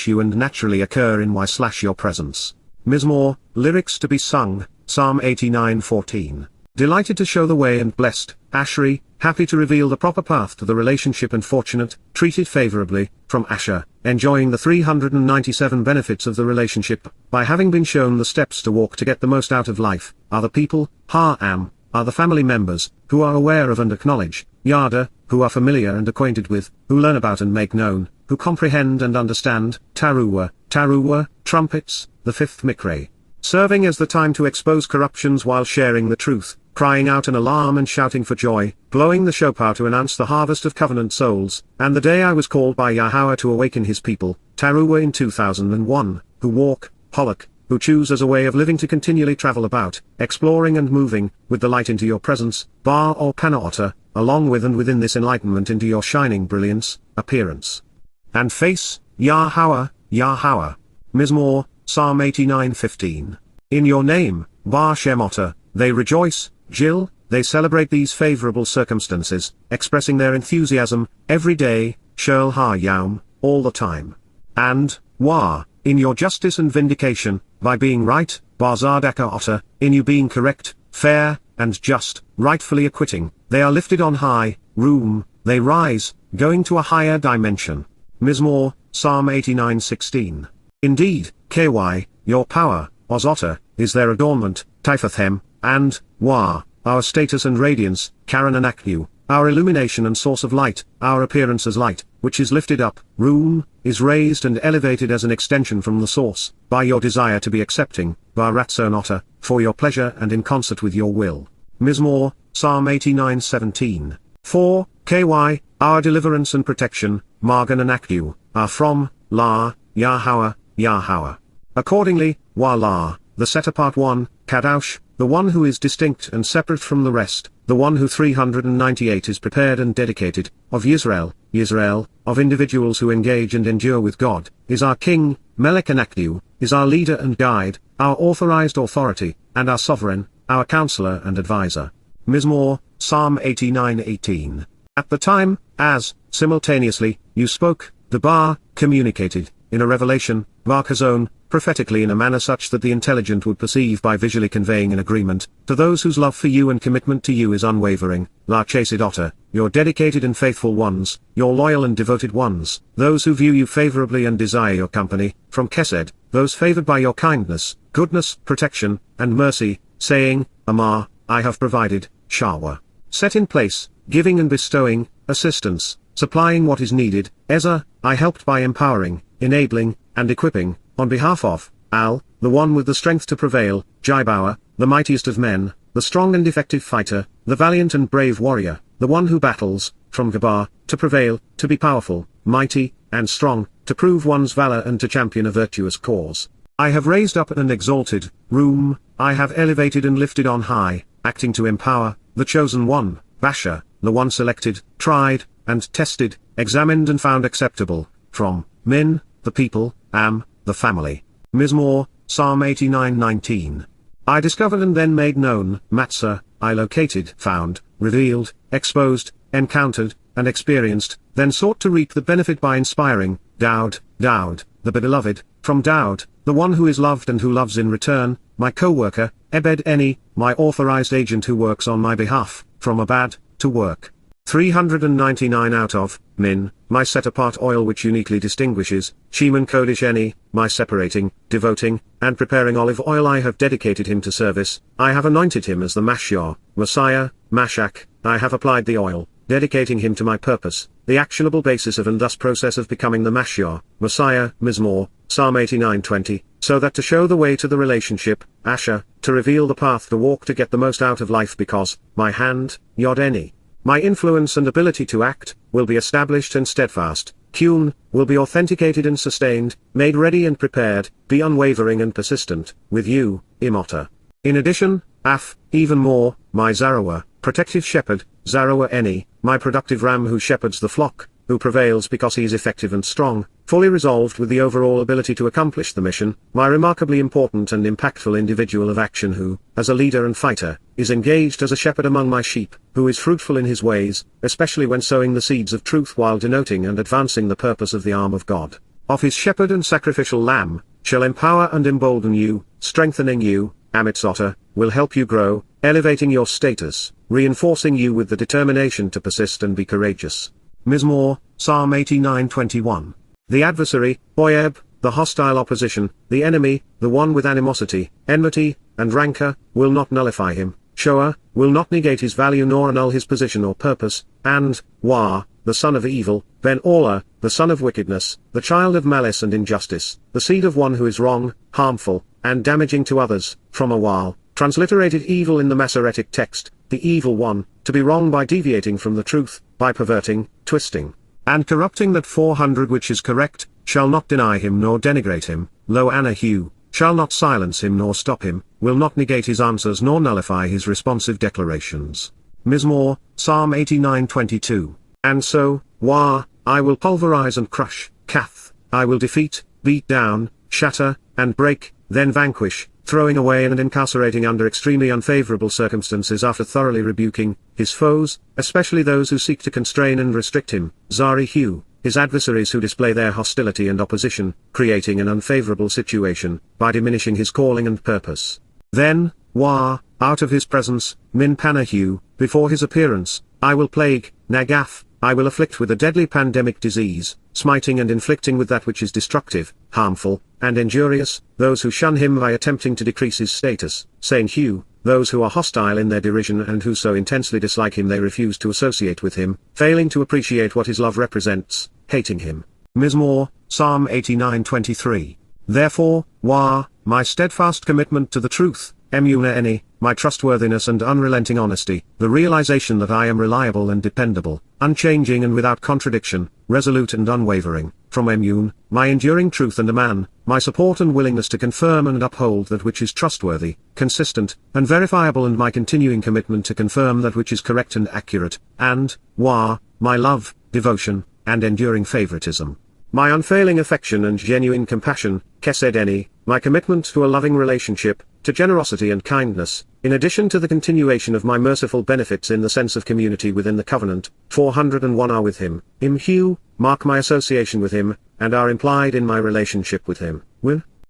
you and naturally occur in your presence. Mizmor, lyrics to be sung, Psalm 89:14. Delighted to show the way and blessed, Ashri, happy to reveal the proper path to the relationship, and fortunate, treated favorably, from Asher, enjoying the 397 benefits of the relationship, by having been shown the steps to walk to get the most out of life, are the people, Ha'am, are the family members, who are aware of and acknowledge, Yada, who are familiar and acquainted with, who learn about and make known, who comprehend and understand, Towrah, trumpets, the fifth mikre. Serving as the time to expose corruptions while sharing the truth, crying out an alarm and shouting for joy, blowing the shofar to announce the harvest of covenant souls, and the day I was called by Yahowah to awaken his people, Towrah in 2001, who walk, Pollock, who choose as a way of living to continually travel about, exploring and moving, with the light into your presence, Bar or Panaotta, along with and within this enlightenment into your shining brilliance, appearance, and face, Yahowah, Mizmor, Psalm 89:15. In your name, Bar Shemota, they rejoice, Jill, they celebrate these favorable circumstances, expressing their enthusiasm, every day, Shel Ha-Yaum, all the time. And, Wah, in your justice and vindication, by being right, Bar Zardaka Otter, in you being correct, fair, and just, rightfully acquitting, they are lifted on high, room, they rise, going to a higher dimension. Mizmor, Psalm 89:16. Indeed, KY, your power, Ozotter, is their adornment, Tifathem, and, Wah, our status and radiance, Karan and Aknu, our illumination and source of light, our appearance as light, which is lifted up, room, is raised and elevated as an extension from the source, by your desire to be accepting, Bar Ratzon Otter, for your pleasure and in concert with your will. Mizmor, Psalm 89:17. 4, KY, our deliverance and protection, Margan and Aknu, are from, La, Yahowah. Accordingly, Wah-La, the set-apart one, Kadosh, the one who is distinct and separate from the rest, the one who 398 is prepared and dedicated, of Yisrael, of individuals who engage and endure with God, is our King, Melech and Aknu, is our leader and guide, our authorized authority, and our sovereign, our counselor and advisor. Mizmor, Psalm 89:18. At the time, as, simultaneously, you spoke, the Bar, communicated, in a revelation, Barkazone, prophetically in a manner such that the intelligent would perceive by visually conveying an agreement, to those whose love for you and commitment to you is unwavering, La Chased Otter, your dedicated and faithful ones, your loyal and devoted ones, those who view you favorably and desire your company, from Kesed, those favored by your kindness, goodness, protection, and mercy, saying, Amar, I have provided, Shawa. Set in place, giving and bestowing, assistance, supplying what is needed, Ezra, I helped by empowering, enabling, and equipping, on behalf of, Al, the one with the strength to prevail, Jaibawa, the mightiest of men, the strong and effective fighter, the valiant and brave warrior, the one who battles, from Gabar, to prevail, to be powerful, mighty, and strong, to prove one's valor and to champion a virtuous cause. I have raised up and exalted, room, I have elevated and lifted on high, acting to empower, the chosen one, Basha, the one selected, tried, and tested, examined and found acceptable, from, Min, the people, Am, the family. Mizmor, Psalm 89:19. I discovered and then made known, Matzah, I located, found, revealed, exposed, encountered, and experienced, then sought to reap the benefit by inspiring, Dowd, the beloved, from Dowd, the one who is loved and who loves in return, my co-worker, Ebed Eni, my authorized agent who works on my behalf, from Abad, to work. 399 out of, Min, my set-apart oil which uniquely distinguishes, Sheman Kodesh Eni, my separating, devoting, and preparing olive oil I have dedicated him to service, I have anointed him as the Mashiach, Messiah, Mashach, I have applied the oil, dedicating him to my purpose, the actionable basis of and thus process of becoming the Mashiach, Messiah, Mizmor, Psalm 89:20, so that to show the way to the relationship, Asher, to reveal the path to walk to get the most out of life because, my hand, Yod Eni, my influence and ability to act, will be established and steadfast, Kun, will be authenticated and sustained, made ready and prepared, be unwavering and persistent, with you, Imota. In addition, Af, even more, my Zarawah, protective shepherd, Zarawah Eni, my productive ram who shepherds the flock, who prevails because he is effective and strong, fully resolved with the overall ability to accomplish the mission, my remarkably important and impactful individual of action who, as a leader and fighter, is engaged as a shepherd among my sheep, who is fruitful in his ways, especially when sowing the seeds of truth while denoting and advancing the purpose of the arm of God, of his shepherd and sacrificial lamb, shall empower and embolden you, strengthening you, Amitzota, will help you grow, elevating your status, reinforcing you with the determination to persist and be courageous. Mizmor, Psalm 89:21. The adversary, Oyeb, the hostile opposition, the enemy, the one with animosity, enmity, and rancor, will not nullify him, Shoah, will not negate his value nor annul his position or purpose, and, Wah, the son of evil, Ben-Olah, the son of wickedness, the child of malice and injustice, the seed of one who is wrong, harmful, and damaging to others, from Awal, transliterated evil in the Masoretic text, the evil one, to be wrong by deviating from the truth, by perverting, twisting, and corrupting that 400 which is correct, shall not deny him nor denigrate him, Lo Anahu, shall not silence him nor stop him, will not negate his answers nor nullify his responsive declarations. Mizmor, Psalm 89:22. And so, Wah, I will pulverize and crush, Kath, I will defeat, beat down, shatter, and break, then vanquish, throwing away and incarcerating under extremely unfavorable circumstances after thoroughly rebuking, his foes, especially those who seek to constrain and restrict him, Zarihu, his adversaries who display their hostility and opposition, creating an unfavorable situation, by diminishing his calling and purpose. Then, Wah, out of his presence, Min Panahu, before his appearance, I will plague, Nagaf, I will afflict with a deadly pandemic disease, smiting and inflicting with that which is destructive, harmful, and injurious, those who shun him by attempting to decrease his status, Sainhu, those who are hostile in their derision and who so intensely dislike him they refuse to associate with him, failing to appreciate what his love represents, hating him. Mizmor, Psalm 89:23. Therefore, Wah, my steadfast commitment to the truth, Emuna Eni, my trustworthiness and unrelenting honesty, the realization that I am reliable and dependable, unchanging and without contradiction, resolute and unwavering, from Emun, my enduring truth and Aman, my support and willingness to confirm and uphold that which is trustworthy, consistent, and verifiable and my continuing commitment to confirm that which is correct and accurate, and, Wah, my love, devotion, and enduring favoritism. My unfailing affection and genuine compassion, Kesed Eni, my commitment to a loving relationship, to generosity and kindness, in addition to the continuation of my merciful benefits in the sense of community within the covenant, 401 are with him, Imhu, mark my association with him, and are implied in my relationship with him,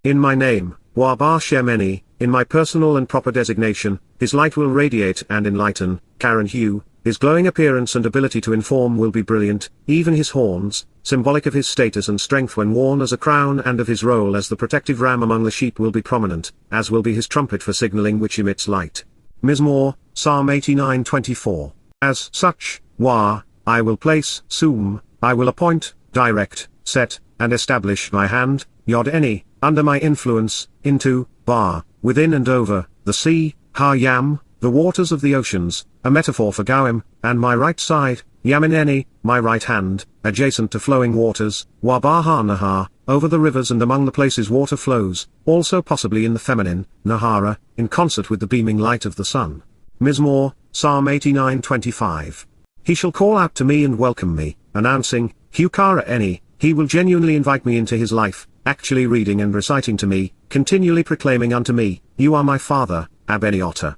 in my name, Wah Shem Eni, in my personal and proper designation, his light will radiate and enlighten, Karen Hu, his glowing appearance and ability to inform will be brilliant, even his horns, symbolic of his status and strength when worn as a crown and of his role as the protective ram among the sheep will be prominent, as will be his trumpet for signaling which emits light. Mizmor, Psalm 89:24. As such, Wah, I will place, Sum, I will appoint, direct, set, and establish my hand, Yod Eni, under my influence, into, Bar, within and over, the sea, Ha-Yam, the waters of the oceans, a metaphor for Gawim, and my right side, Yamin Eni, my right hand, adjacent to flowing waters, Wabaha Nahar, over the rivers and among the places water flows, also possibly in the feminine, Nahara, in concert with the beaming light of the sun. Mizmor, Psalm 89:25. He shall call out to me and welcome me, announcing, Hukara Eni, he will genuinely invite me into his life, actually reading and reciting to me, continually proclaiming unto me, you are my father, Abeniota.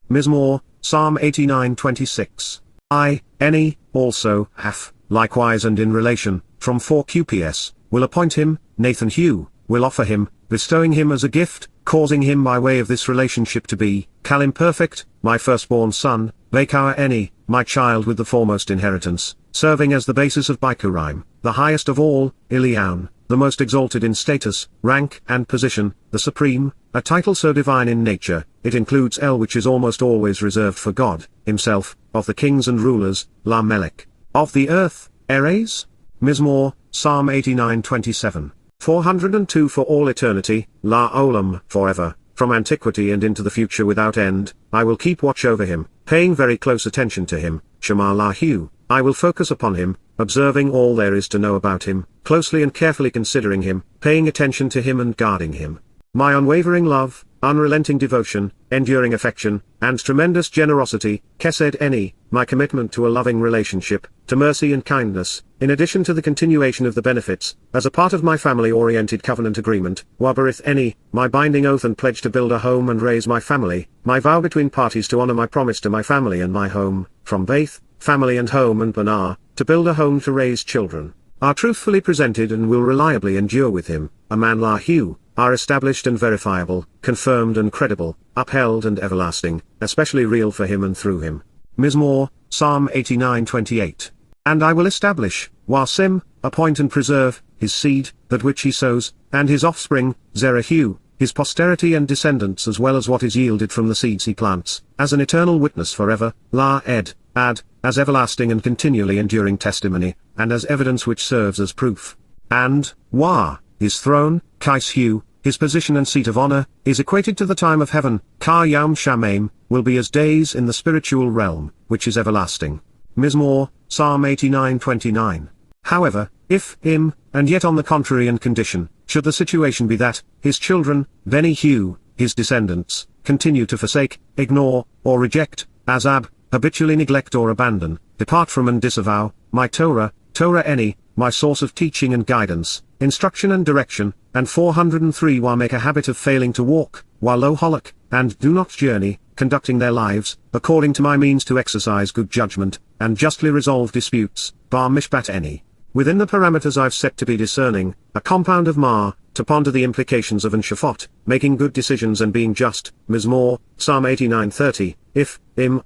Mizmor, Psalm 89:26. I, any, also, af, likewise and in relation, from 4 QPS, will appoint him, Nathan Hugh, will offer him, bestowing him as a gift, causing him by way of this relationship to be, Kalim perfect, my firstborn son, Bakar Eni, my child with the foremost inheritance, serving as the basis of Bikurim, the highest of all, Eliyaun, the most exalted in status, rank and position, the supreme, a title so divine in nature, it includes El, which is almost always reserved for God, himself, of the kings and rulers, La Melech, of the earth, Erez, Mizmor, Psalm 89:27. 402 For all eternity, La Olam, forever, from antiquity and into the future without end, I will keep watch over him, paying very close attention to him, Shema Lahu, I will focus upon him, observing all there is to know about him, closely and carefully considering him, paying attention to him and guarding him. My unwavering love, unrelenting devotion, enduring affection, and tremendous generosity, Kesed Eni, my commitment to a loving relationship, to mercy and kindness, in addition to the continuation of the benefits, as a part of my family-oriented covenant agreement, Wabarith Eni, my binding oath and pledge to build a home and raise my family, my vow between parties to honor my promise to my family and my home, from Baith, family and home and Banar, to build a home to raise children, are truthfully presented and will reliably endure with him, a man Lahu, are established and verifiable, confirmed and credible, upheld and everlasting, especially real for him and through him. Mizmor, Psalm 89:28. And I will establish, Wasim, appoint and preserve, his seed, that which he sows, and his offspring, Zerahu, his posterity and descendants as well as what is yielded from the seeds he plants, as an eternal witness forever, La Ed, Ad, as everlasting and continually enduring testimony, and as evidence which serves as proof. And, Wa, his throne, Kaishu, his position and seat of honor, is equated to the time of heaven, Ka Yam Shamaim, will be as days in the spiritual realm, which is everlasting. Mizmor, Psalm 89:29. However, if, and yet on the contrary and condition, should the situation be that, his children, Beni Hugh, his descendants, continue to forsake, ignore, or reject, Azab, habitually neglect or abandon, depart from and disavow, my Torah, Torah Eni, my source of teaching and guidance, instruction and direction, and 403 Wa make a habit of failing to walk, Wa lo holok, and do not journey, conducting their lives, according to my means to exercise good judgment, and justly resolve disputes, Bar Mishpat Eni. Within the parameters I've set to be discerning, a compound of Ma, to ponder the implications of an Shafot, making good decisions and being just, Mizmor, Psalm 89:30, if,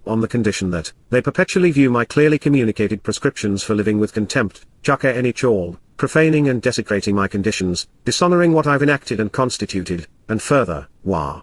on the condition that, they perpetually view my clearly communicated prescriptions for living with contempt, Chaka Eni Chol, profaning and desecrating my conditions, dishonoring what I've enacted and constituted, and further, Wa.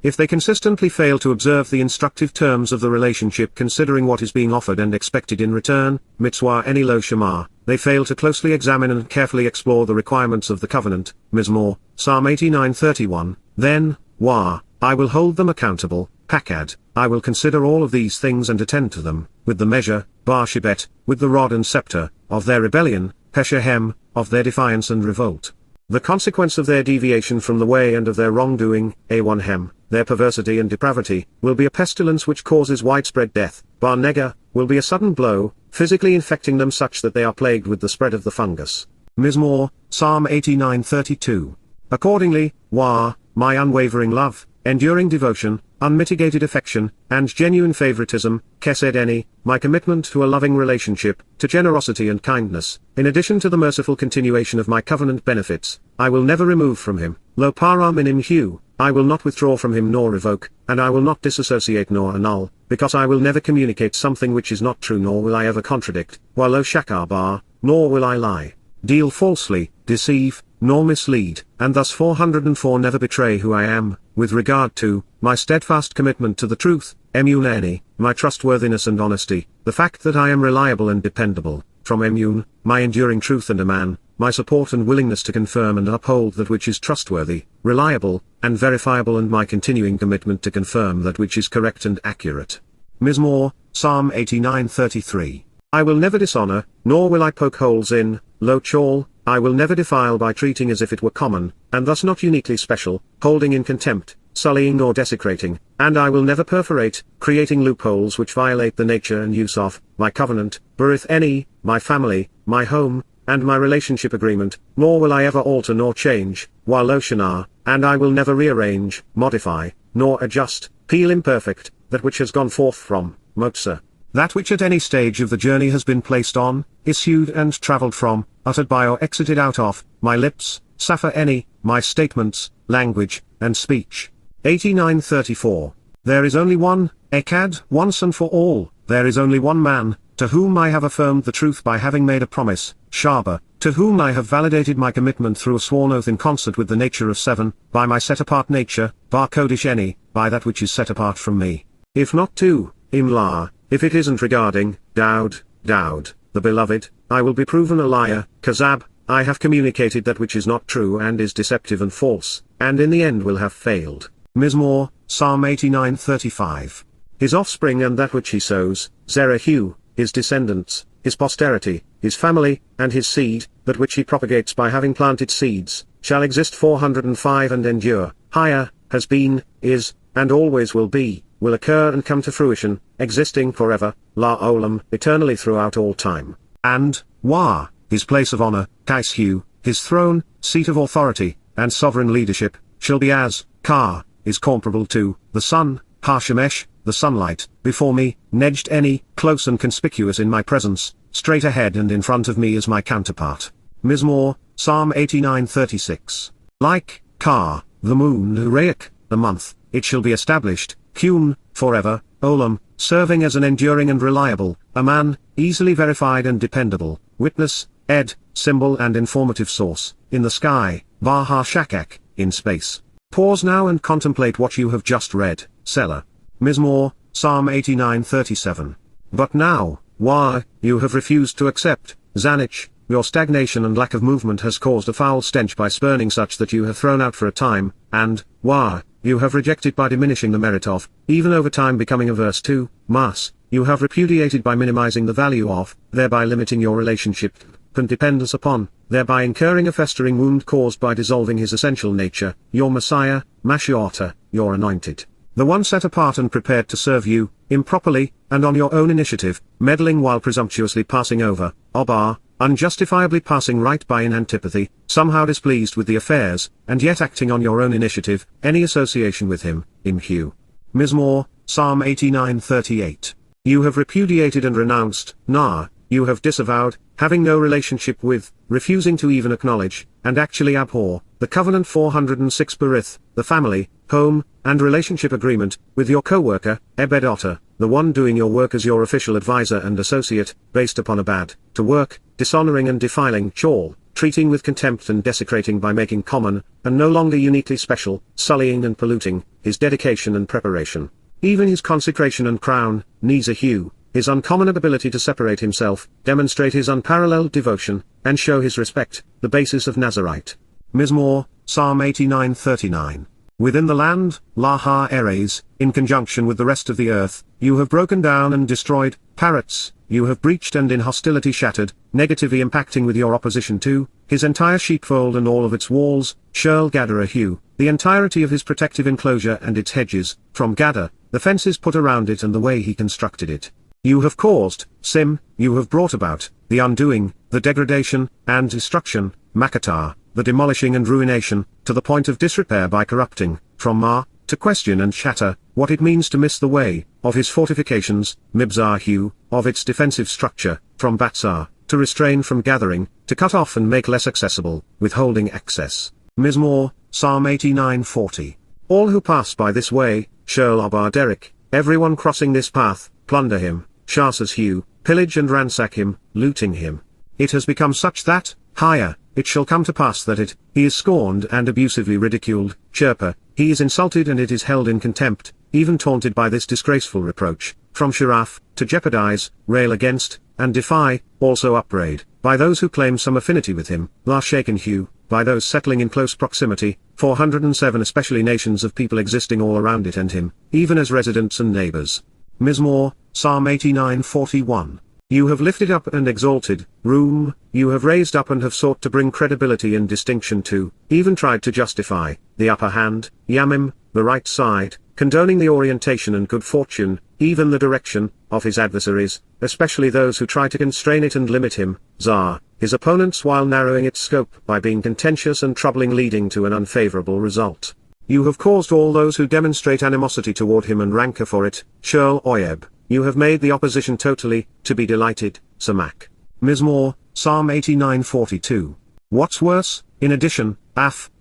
If they consistently fail to observe the instructive terms of the relationship considering what is being offered and expected in return, Mitzvah Eni Lo Shema, they fail to closely examine and carefully explore the requirements of the covenant, Mizmor, Psalm 89:31, then, Wa, I will hold them accountable, Pakad, I will consider all of these things and attend to them, with the measure, Bar Shibet, with the rod and scepter, of their rebellion, Peshahem, of their defiance and revolt. The consequence of their deviation from the way and of their wrongdoing, A1hem, their perversity and depravity, will be a pestilence which causes widespread death, Bar Nega, will be a sudden blow, physically infecting them such that they are plagued with the spread of the fungus. Mizmor, Psalm 89:32. Accordingly, Wa, my unwavering love, enduring devotion, unmitigated affection, and genuine favoritism, Kesed Eni, my commitment to a loving relationship, to generosity and kindness, in addition to the merciful continuation of my covenant benefits, I will never remove from him, Lo Para Minim Hu, I will not withdraw from him nor revoke, and I will not disassociate nor annul, because I will never communicate something which is not true nor will I ever contradict, Wa Lo Shakar Bar, nor will I lie, deal falsely, deceive, nor mislead, and thus 404 never betray who I am, with regard to, my steadfast commitment to the truth, Emuneni, my trustworthiness and honesty, the fact that I am reliable and dependable, from Emun, my enduring truth and Aman, my support and willingness to confirm and uphold that which is trustworthy, reliable, and verifiable and my continuing commitment to confirm that which is correct and accurate. Mizmor, Psalm 89:33. I will never dishonor, nor will I poke holes in, Lo Chol, I will never defile by treating as if it were common, and thus not uniquely special, holding in contempt, sullying or desecrating, and I will never perforate, creating loopholes which violate the nature and use of, my covenant, Berith Eni, my family, my home, and my relationship agreement, nor will I ever alter nor change, Wa Lo Shanah, and I will never rearrange, modify, nor adjust, Peel imperfect, that which has gone forth from, Motsa, that which at any stage of the journey has been placed on, issued and travelled from, uttered by or exited out of, my lips, Safa any, my statements, language, and speech. 89:34. There is only one, Echad, once and for all, there is only one man, to whom I have affirmed the truth by having made a promise, Shaba, to whom I have validated my commitment through a sworn oath in concert with the nature of seven, by my set-apart nature, Bar Kodesh any, by that which is set apart from me. If not to, Imla, if it isn't regarding, Dowd, the beloved, I will be proven a liar, Kazab, I have communicated that which is not true and is deceptive and false, and in the end will have failed. Mizmor, Psalm 89:35. His offspring and that which he sows, Zerahu, his descendants, his posterity, his family, and his seed, that which he propagates by having planted seeds, shall exist 405 and endure, higher, has been, is, and always will be, will occur and come to fruition, existing forever, La Olam, eternally throughout all time. And, Wah, his place of honor, Kaishu, his throne, seat of authority, and sovereign leadership, shall be as, Ka, is comparable to, the sun, Hashemesh, the sunlight, before me, Nejd any, close and conspicuous in my presence, straight ahead and in front of me is my counterpart. Mizmor, Psalm 89:36. Like, Ka, the moon Urayak, the month, it shall be established, Kun, forever, Olam, serving as an enduring and reliable, a man, easily verified and dependable, witness, Ed, symbol and informative source, in the sky, Baha Shakak, in space. Pause now and contemplate what you have just read, Selah. Mizmor, Psalm 89:37. But now, Wah, you have refused to accept, Zanich, your stagnation and lack of movement has caused a foul stench by spurning such that you have thrown out for a time, and, Wah, you have rejected by diminishing the merit of, even over time becoming averse to, Mas, you have repudiated by minimizing the value of, thereby limiting your relationship and dependence upon, thereby incurring a festering wound caused by dissolving his essential nature, your Messiah, Mashiach, your anointed. The one set apart and prepared to serve you, improperly, and on your own initiative, meddling while presumptuously passing over, Obar, unjustifiably passing right by in antipathy, somehow displeased with the affairs, and yet acting on your own initiative, any association with him, Imhu. Mizmor, Psalm 89:38. You have repudiated and renounced, Nah, you have disavowed, having no relationship with, refusing to even acknowledge, and actually abhor, the covenant 406 Berith, the family, home, and relationship agreement, with your co-worker, Ebed Otter, the one doing your work as your official advisor and associate, based upon a bad, to work, dishonoring and defiling Chol, treating with contempt and desecrating by making common, and no longer uniquely special, sullying and polluting, his dedication and preparation. Even his consecration and crown, Nizahu, his uncommon ability to separate himself, demonstrate his unparalleled devotion, and show his respect, the basis of Nazarite. Mizmor, Psalm 89:39. Within the land, Laha Eres, in conjunction with the rest of the earth, you have broken down and destroyed, parrots, you have breached and in hostility shattered, negatively impacting with your opposition to, his entire sheepfold and all of its walls, Shirl Gadarahu, the entirety of his protective enclosure and its hedges, from Gada, the fences put around it and the way he constructed it. You have caused, Sim, you have brought about, the undoing, the degradation, and destruction, Makatar, the demolishing and ruination, to the point of disrepair by corrupting, from Ma, to question and shatter, what it means to miss the way, of his fortifications, Mibzahu, of its defensive structure, from Batsar, to restrain from gathering, to cut off and make less accessible, withholding access. Mizmor, Psalm 89:40. All who pass by this way, Shirl Abar Derek, everyone crossing this path, plunder him, Shasahu, pillage and ransack him, looting him. It has become such that, higher, it shall come to pass that he is scorned and abusively ridiculed, Chirper, he is insulted and it is held in contempt, even taunted by this disgraceful reproach, from Shiraf, to jeopardize, rail against, and defy, also upbraid, by those who claim some affinity with him, La Shakenhu, by those settling in close proximity, 407 especially nations of people existing all around it and him, even as residents and neighbors. Mizmor, Psalm 89:41. You have lifted up and exalted, Room, you have raised up and have sought to bring credibility and distinction to, even tried to justify, the upper hand, Yamim, the right side, condoning the orientation and good fortune, even the direction, of his adversaries, especially those who try to constrain it and limit him, Zar, his opponents while narrowing its scope by being contentious and troubling leading to an unfavorable result. You have caused all those who demonstrate animosity toward him and rancor for it, Shirl Oyeb, you have made the opposition totally, to be delighted, Samak. Mizmor, Psalm 89:42. What's worse, in addition,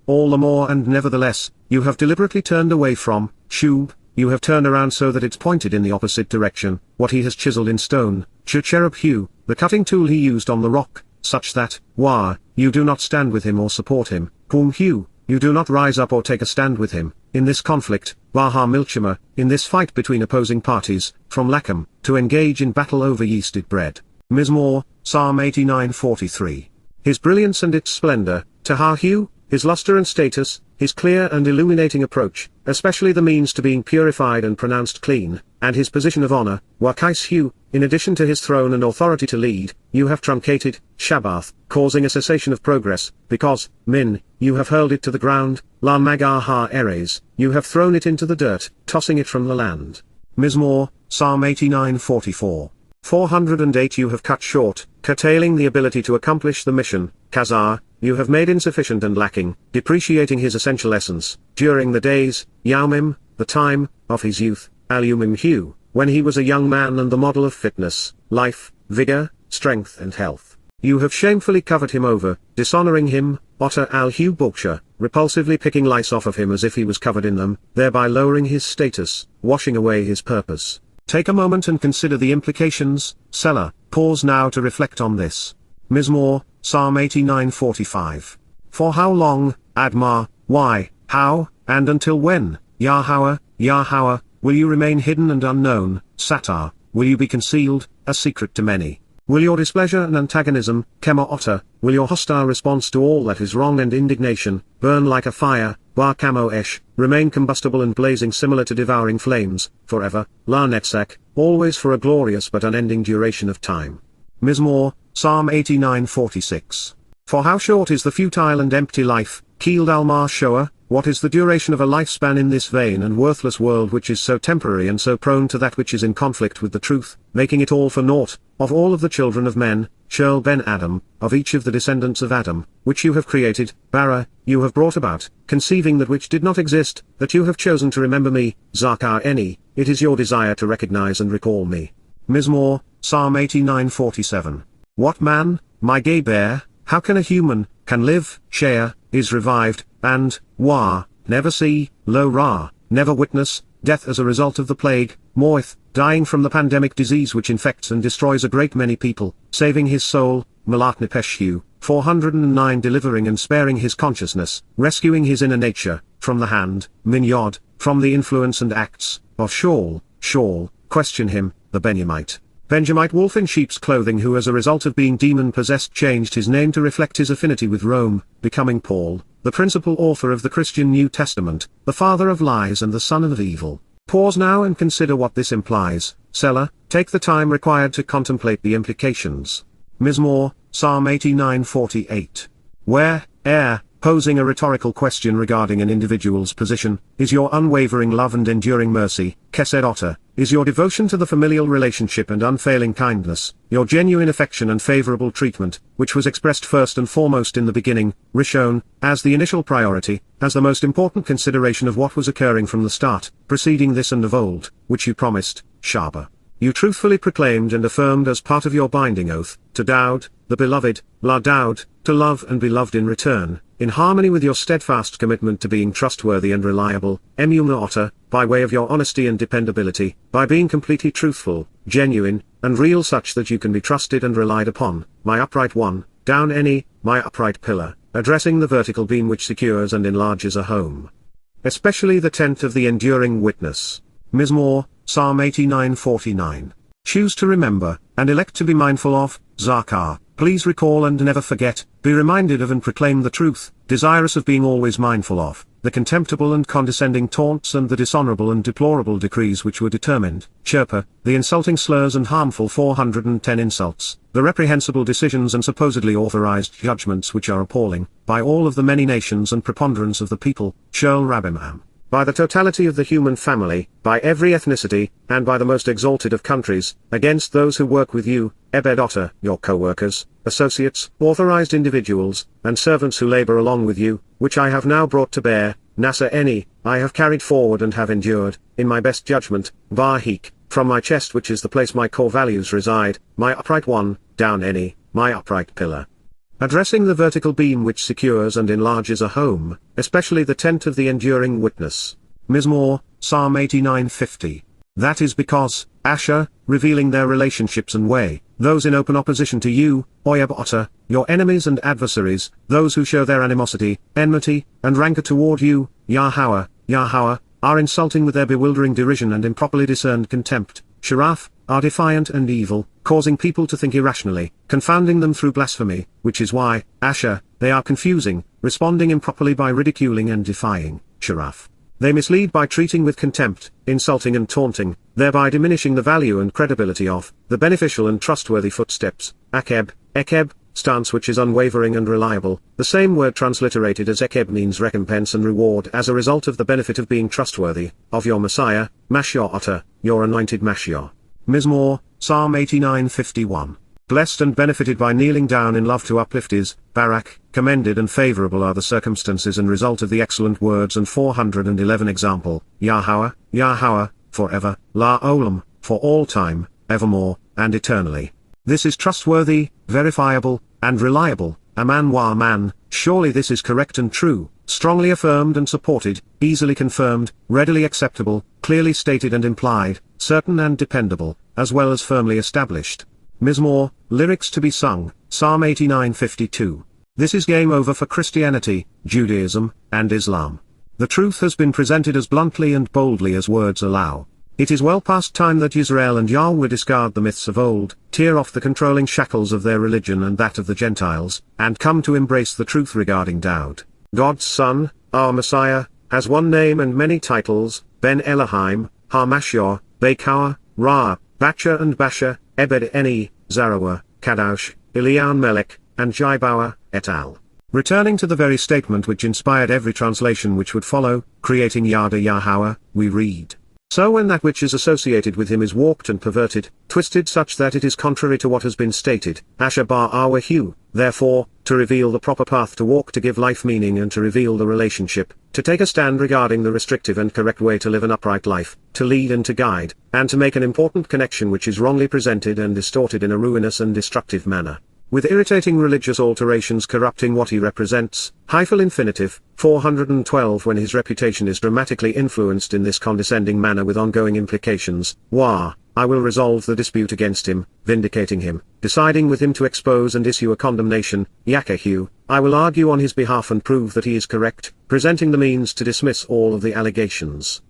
all the more and nevertheless, you have deliberately turned away from, Shub, you have turned around so that it's pointed in the opposite direction, what he has chiseled in stone, Cherub Hugh, the cutting tool he used on the rock, such that, you do not stand with him or support him, Qum Hugh, you do not rise up or take a stand with him, in this conflict, Baha Milchama, in this fight between opposing parties, from Lachem, to engage in battle over yeasted bread. Mizmor, Psalm 89:43. His brilliance and its splendor, Tahahu, his luster and status, his clear and illuminating approach, especially the means to being purified and pronounced clean, and his position of honor, Wakishu, in addition to his throne and authority to lead, you have truncated, Shabbath, causing a cessation of progress, because, you have hurled it to the ground, La Magaha Eres, you have thrown it into the dirt, tossing it from the land. Mizmor, Psalm 89:44. 408 You have cut short, curtailing the ability to accomplish the mission, Kazar, you have made insufficient and lacking, depreciating his essential essence, during the days, Yaumim, the time, of his youth, Alumim Hu, when he was a young man and the model of fitness, life, vigor, strength and health. You have shamefully covered him over, dishonoring him, Otter al-Hu Boksha, repulsively picking lice off of him as if he was covered in them, thereby lowering his status, washing away his purpose. Take a moment and consider the implications, Selah, pause now to reflect on this. Mizmor, Psalm 89:45. For how long, Admar, why, how, and until when, Yahowah, will you remain hidden and unknown, Satar, will you be concealed, a secret to many? Will your displeasure and antagonism, Kema Otter, will your hostile response to all that is wrong and indignation, burn like a fire, Bar Kamo Esh, remain combustible and blazing similar to devouring flames, forever, La Netzach, always for a glorious but unending duration of time. Mizmor, Psalm 89:46. For how short is the futile and empty life, Keild Almar Shoah, what is the duration of a lifespan in this vain and worthless world which is so temporary and so prone to that which is in conflict with the truth, making it all for naught, of all of the children of men, Shirl ben Adam, of each of the descendants of Adam, which you have created, Bara, you have brought about, conceiving that which did not exist, that you have chosen to remember me, Zakar Eni, it is your desire to recognize and recall me. Mizmor, Psalm 89:47. What man, my gay bear, how can a human, can live, Shea, is revived, and, never see, Lo Ra, never witness, death as a result of the plague, Moith, dying from the pandemic disease which infects and destroys a great many people, saving his soul, Malat Nepeshu, 409 delivering and sparing his consciousness, rescuing his inner nature, from the hand, Minyod, from the influence and acts, of Shaul, question him, the Benjamite wolf in sheep's clothing who as a result of being demon-possessed changed his name to reflect his affinity with Rome, becoming Paul, the principal author of the Christian New Testament, the father of lies and the son of evil. Pause now and consider what this implies, Selah, take the time required to contemplate the implications. Mizmor, Psalm 89:48. Where, posing a rhetorical question regarding an individual's position, is your unwavering love and enduring mercy, Kesed Otter, is your devotion to the familial relationship and unfailing kindness, your genuine affection and favorable treatment, which was expressed first and foremost in the beginning, Rishon, as the initial priority, as the most important consideration of what was occurring from the start, preceding this and of old, which you promised, Shaba. You truthfully proclaimed and affirmed as part of your binding oath, to Dowd, the beloved, La Dowd, to love and be loved in return, in harmony with your steadfast commitment to being trustworthy and reliable, Emuna Otter, by way of your honesty and dependability, by being completely truthful, genuine, and real such that you can be trusted and relied upon, my upright one, down Eni, my upright pillar, addressing the vertical beam which secures and enlarges a home. Especially the tent of the enduring witness. Mizmor, Psalm 89:49. Choose to remember, and elect to be mindful of, Zakar, please recall and never forget, be reminded of and proclaim the truth, desirous of being always mindful of, the contemptible and condescending taunts and the dishonorable and deplorable decrees which were determined, Chirpa, the insulting slurs and harmful 410 insults, the reprehensible decisions and supposedly authorized judgments which are appalling, by all of the many nations and preponderance of the people, Shirl Rabimam. By the totality of the human family, by every ethnicity, and by the most exalted of countries, against those who work with you, Ebed Otter, your co-workers, associates, authorized individuals, and servants who labor along with you, which I have now brought to bear, Nasa Eni, I have carried forward and have endured, in my best judgment, Vahik, from my chest which is the place my core values reside, my upright one, down Eni, my upright pillar. Addressing the vertical beam which secures and enlarges a home, especially the tent of the enduring witness. Mizmor, Psalm 89:50. That is because, Asher, revealing their relationships and way, those in open opposition to you, Oyab Otter, your enemies and adversaries, those who show their animosity, enmity, and rancor toward you, Yahowah, Yahowah, are insulting with their bewildering derision and improperly discerned contempt, Sharaf, are defiant and evil, causing people to think irrationally, confounding them through blasphemy, which is why, Asher, they are confusing, responding improperly by ridiculing and defying, Sharaf. They mislead by treating with contempt, insulting and taunting, thereby diminishing the value and credibility of, the beneficial and trustworthy footsteps, Ekeb, stance which is unwavering and reliable. The same word transliterated as Ekeb means recompense and reward as a result of the benefit of being trustworthy, of your Messiah, Mashiach Otter, your anointed Mashiach. Mizmor, Psalm 89:51. Blessed and benefited by kneeling down in love to uplift is, Barak, commended and favorable are the circumstances and result of the excellent words and 411 example, Yahowah, Yahowah, forever, La Olam, for all time, evermore, and eternally. This is trustworthy, verifiable, and reliable, Aman wa man, surely this is correct and true, strongly affirmed and supported, easily confirmed, readily acceptable, clearly stated and implied, certain and dependable, as well as firmly established. Mizmor, lyrics to be sung, Psalm 89:52. This is game over for Christianity, Judaism, and Islam. The truth has been presented as bluntly and boldly as words allow. It is well past time that Israel and Yahweh discard the myths of old, tear off the controlling shackles of their religion and that of the Gentiles, and come to embrace the truth regarding Dowd. God's Son, our Messiah, has one name and many titles, Ben Elohim, HaMashiach, Beikar, Ra, Bacha and Basha, Ebed Eni, Zarawa, Kadosh, Elian Melech, and Jaibawa, et al. Returning to the very statement which inspired every translation which would follow, creating Yada Yahowah, we read. So when that which is associated with him is warped and perverted, twisted such that it is contrary to what has been stated, Asher bar Awahu, therefore, to reveal the proper path to walk, to give life meaning and to reveal the relationship, to take a stand regarding the restrictive and correct way to live an upright life, to lead and to guide, and to make an important connection which is wrongly presented and distorted in a ruinous and destructive manner. With irritating religious alterations corrupting what he represents, hyphal infinitive, 412 when his reputation is dramatically influenced in this condescending manner with ongoing implications, Wah, I will resolve the dispute against him, vindicating him, deciding with him to expose and issue a condemnation, Yakahu, I will argue on his behalf and prove that he is correct, presenting the means to dismiss all of the allegations.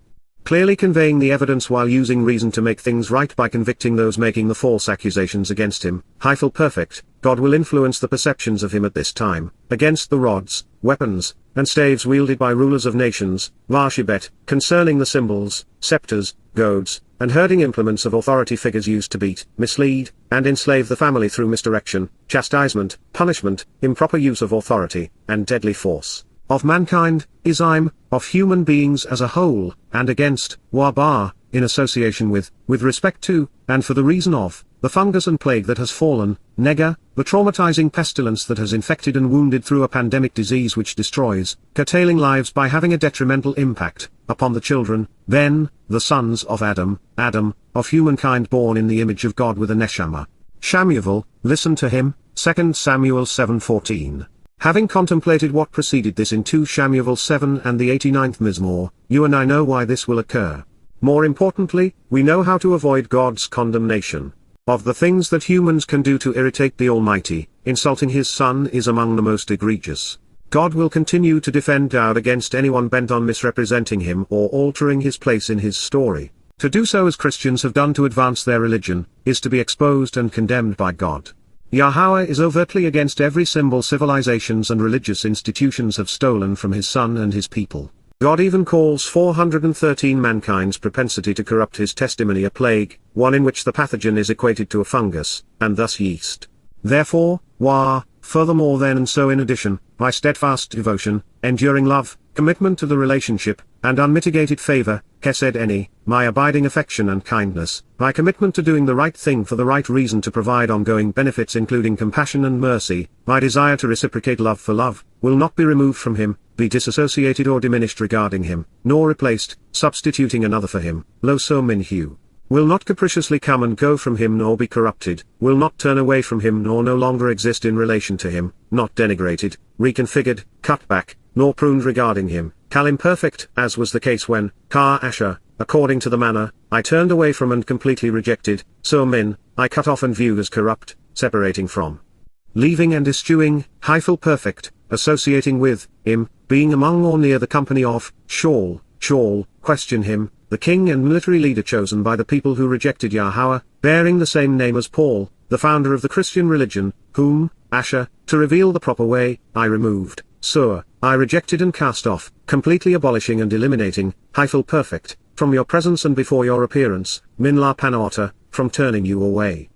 Clearly conveying the evidence while using reason to make things right by convicting those making the false accusations against him, hyphal perfect, God will influence the perceptions of him at this time, against the rods, weapons, and staves wielded by rulers of nations, Varshibet, concerning the symbols, scepters, goads, and herding implements of authority figures used to beat, mislead, and enslave the family through misdirection, chastisement, punishment, improper use of authority, and deadly force. Of mankind, Isaim, of human beings as a whole, and against, Wabar, in association with respect to, and for the reason of, the fungus and plague that has fallen, Nega, the traumatizing pestilence that has infected and wounded through a pandemic disease which destroys, curtailing lives by having a detrimental impact, upon the children, then, the sons of Adam, of humankind born in the image of God with a neshama. Shamuw'el, listen to him, 2 Samuel 7:14. Having contemplated what preceded this in 2 Shamuw'el 7 and the 89th Mizmor, you and I know why this will occur. More importantly, we know how to avoid God's condemnation. Of the things that humans can do to irritate the Almighty, insulting His Son is among the most egregious. God will continue to defend Dowd against anyone bent on misrepresenting him or altering his place in his story. To do so as Christians have done to advance their religion, is to be exposed and condemned by God. Yahowah is overtly against every symbol civilizations and religious institutions have stolen from His Son and His people. God even calls 413 mankind's propensity to corrupt His testimony a plague, one in which the pathogen is equated to a fungus, and thus yeast. Therefore, furthermore then and so in addition, by steadfast devotion, enduring love, commitment to the relationship, and unmitigated favor, chesed eni, my abiding affection and kindness, my commitment to doing the right thing for the right reason to provide ongoing benefits including compassion and mercy, my desire to reciprocate love for love, will not be removed from him, be disassociated or diminished regarding him, nor replaced, substituting another for him, lo so min hu. Will not capriciously come and go from him nor be corrupted, will not turn away from him nor no longer exist in relation to him, not denigrated, reconfigured, cut back, nor pruned regarding him, kal imperfect, as was the case when, ka asher, according to the manner, I turned away from and completely rejected, so min, I cut off and viewed as corrupt, separating from, leaving and eschewing, hyphal perfect, associating with, him, being among or near the company of, Shaul, question him, the king and military leader chosen by the people who rejected Yahowah, bearing the same name as Paul, the founder of the Christian religion, whom, Asher, to reveal the proper way, I removed, Sur, I rejected and cast off, completely abolishing and eliminating, hyphal perfect, from your presence and before your appearance, min la panaota, from turning you away.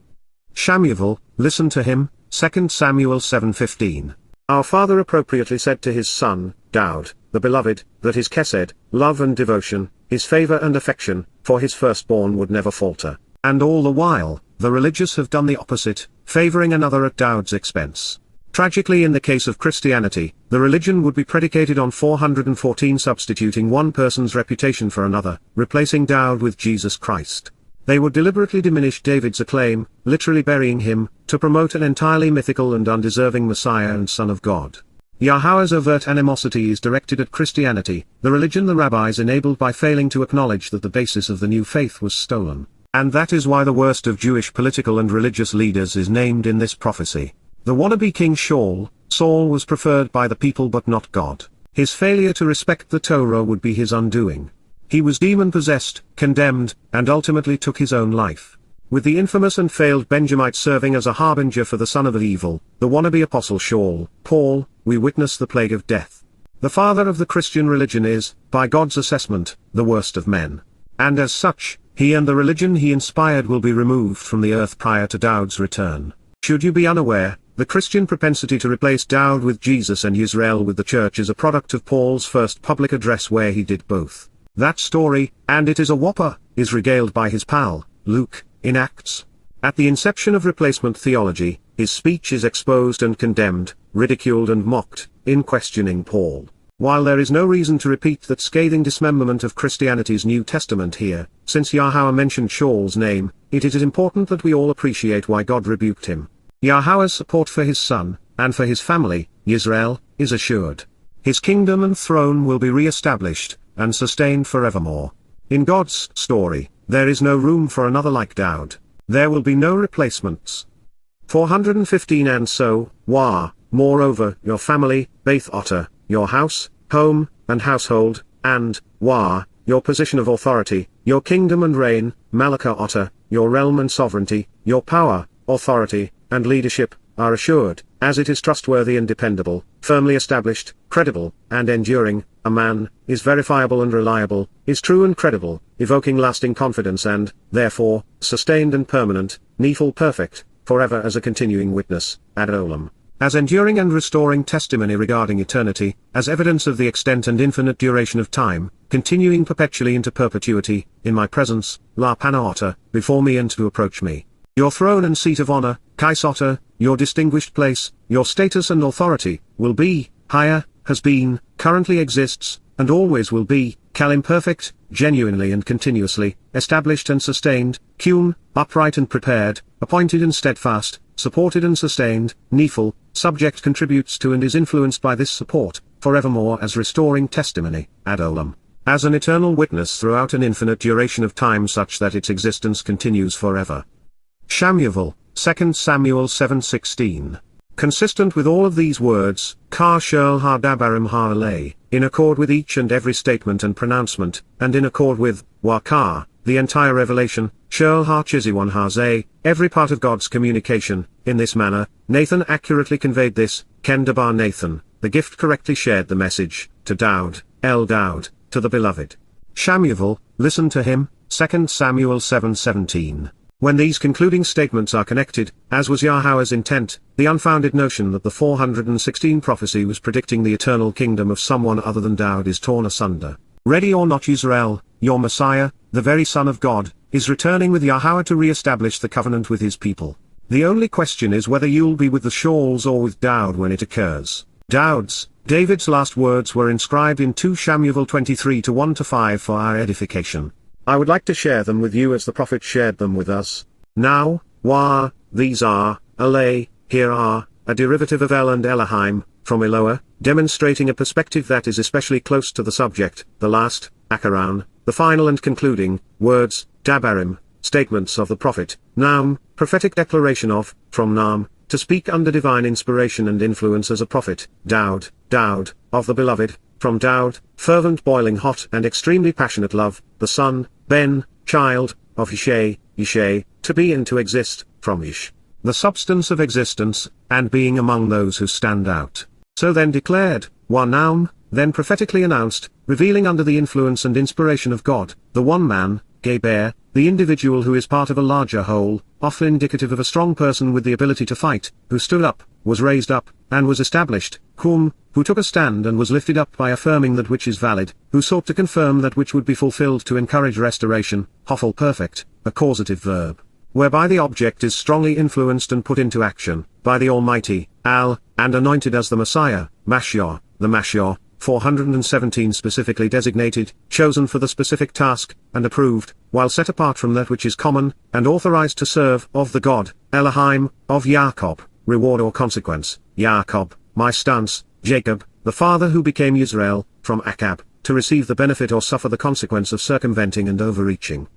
Shamuw'el, listen to him, 2 Samuel 7:15. Our father appropriately said to his son, Dowd, the beloved, that his chesed, love and devotion, his favor and affection, for his firstborn would never falter, and all the while, the religious have done the opposite, favoring another at Dowd's expense. Tragically, in the case of Christianity, the religion would be predicated on 414 substituting one person's reputation for another, replacing Dowd with Jesus Christ. They would deliberately diminish David's acclaim, literally burying him, to promote an entirely mythical and undeserving Messiah and Son of God. Yahowah's overt animosity is directed at Christianity, the religion the rabbis enabled by failing to acknowledge that the basis of the new faith was stolen. And that is why the worst of Jewish political and religious leaders is named in this prophecy. The wannabe king Saul was preferred by the people but not God. His failure to respect the Torah would be his undoing. He was demon-possessed, condemned, and ultimately took his own life. With the infamous and failed Benjamite serving as a harbinger for the son of evil, the wannabe apostle Paul, we witness the plague of death. The father of the Christian religion is, by God's assessment, the worst of men. And as such, he and the religion he inspired will be removed from the earth prior to Dowd's return. Should you be unaware, the Christian propensity to replace Dowd with Jesus and Israel with the church is a product of Paul's first public address where he did both. That story, and it is a whopper, is regaled by his pal, Luke, in Acts. At the inception of replacement theology, his speech is exposed and condemned, ridiculed and mocked, in questioning Paul. While there is no reason to repeat that scathing dismemberment of Christianity's New Testament here, since Yahowah mentioned Shaul's name, it is important that we all appreciate why God rebuked him. Yahowah's support for his son, and for his family, Israel, is assured. His kingdom and throne will be re-established, and sustained forevermore. In God's story, there is no room for another like Dowd. There will be no replacements. 415 And so, moreover, your family, Beth Otter, your house, home, and household, and, your position of authority, your kingdom and reign, Malachah Otter, your realm and sovereignty, your power, authority, and leadership, are assured, as it is trustworthy and dependable, firmly established, credible, and enduring. A man, is verifiable and reliable, is true and credible, evoking lasting confidence and, therefore, sustained and permanent, needful perfect, forever as a continuing witness, ad olam, as enduring and restoring testimony regarding eternity, as evidence of the extent and infinite duration of time, continuing perpetually into perpetuity, in my presence, la panaota, before me and to approach me. Your throne and seat of honor, kaisota, your distinguished place, your status and authority, will be, higher, has been, currently exists, and always will be, kal imperfect, genuinely and continuously, established and sustained, kun, upright and prepared, appointed and steadfast, supported and sustained, needful, subject contributes to and is influenced by this support, forevermore as restoring testimony, ad olam, as an eternal witness throughout an infinite duration of time such that its existence continues forever. Shamuw'el, 2 Samuel 7:16. Consistent with all of these words, Ka Shel Ha Dabarim Ha Alei, in accord with each and every statement and pronouncement, and in accord with, Ka, the entire revelation, Shel Ha Chiziwan Ha Zeh, every part of God's communication, in this manner, Nathan accurately conveyed this, Ken Dabar Nathan, the gift correctly shared the message, to Dowd, Dowd, to the beloved. Shamuw'el, listen to him, 2 Samuel 7:17. When these concluding statements are connected, as was Yahowah's intent, the unfounded notion that the 416 prophecy was predicting the eternal kingdom of someone other than Dowd is torn asunder. Ready or not Israel, your Messiah, the very Son of God, is returning with Yahowah to re-establish the covenant with his people. The only question is whether you'll be with the Shamuw'els or with Dowd when it occurs. David's last words were inscribed in 2 Shamuw'el 23 1-5 for our edification. I would like to share them with you as the prophet shared them with us. Now, these are, Alay, here are, a derivative of El and Elohim, from Eloah, demonstrating a perspective that is especially close to the subject, the last, Akaran, the final and concluding, words, Dabarim, statements of the prophet, Naam, prophetic declaration of, from Naam, to speak under divine inspiration and influence as a prophet, Dowd, of the beloved, from Dowd, fervent boiling hot and extremely passionate love, the son, Ben, child, of Yishay, to be and to exist, from Ish, the substance of existence, and being among those who stand out. So then declared, Naam, then prophetically announced, revealing under the influence and inspiration of God, the one man, Geber, the individual who is part of a larger whole, often indicative of a strong person with the ability to fight, who stood up, was raised up, and was established, Kum, who took a stand and was lifted up by affirming that which is valid, who sought to confirm that which would be fulfilled to encourage restoration, Hophel perfect, a causative verb, whereby the object is strongly influenced and put into action, by the Almighty, Al, and anointed as the Messiah, Mashiach, the Mashiach, 417 specifically designated, chosen for the specific task, and approved, while set apart from that which is common, and authorized to serve, of the God, Elohim, of Jacob, reward or consequence, Jacob, my stance, Jacob, the father who became Israel, from Akab, to receive the benefit or suffer the consequence of circumventing and overreaching.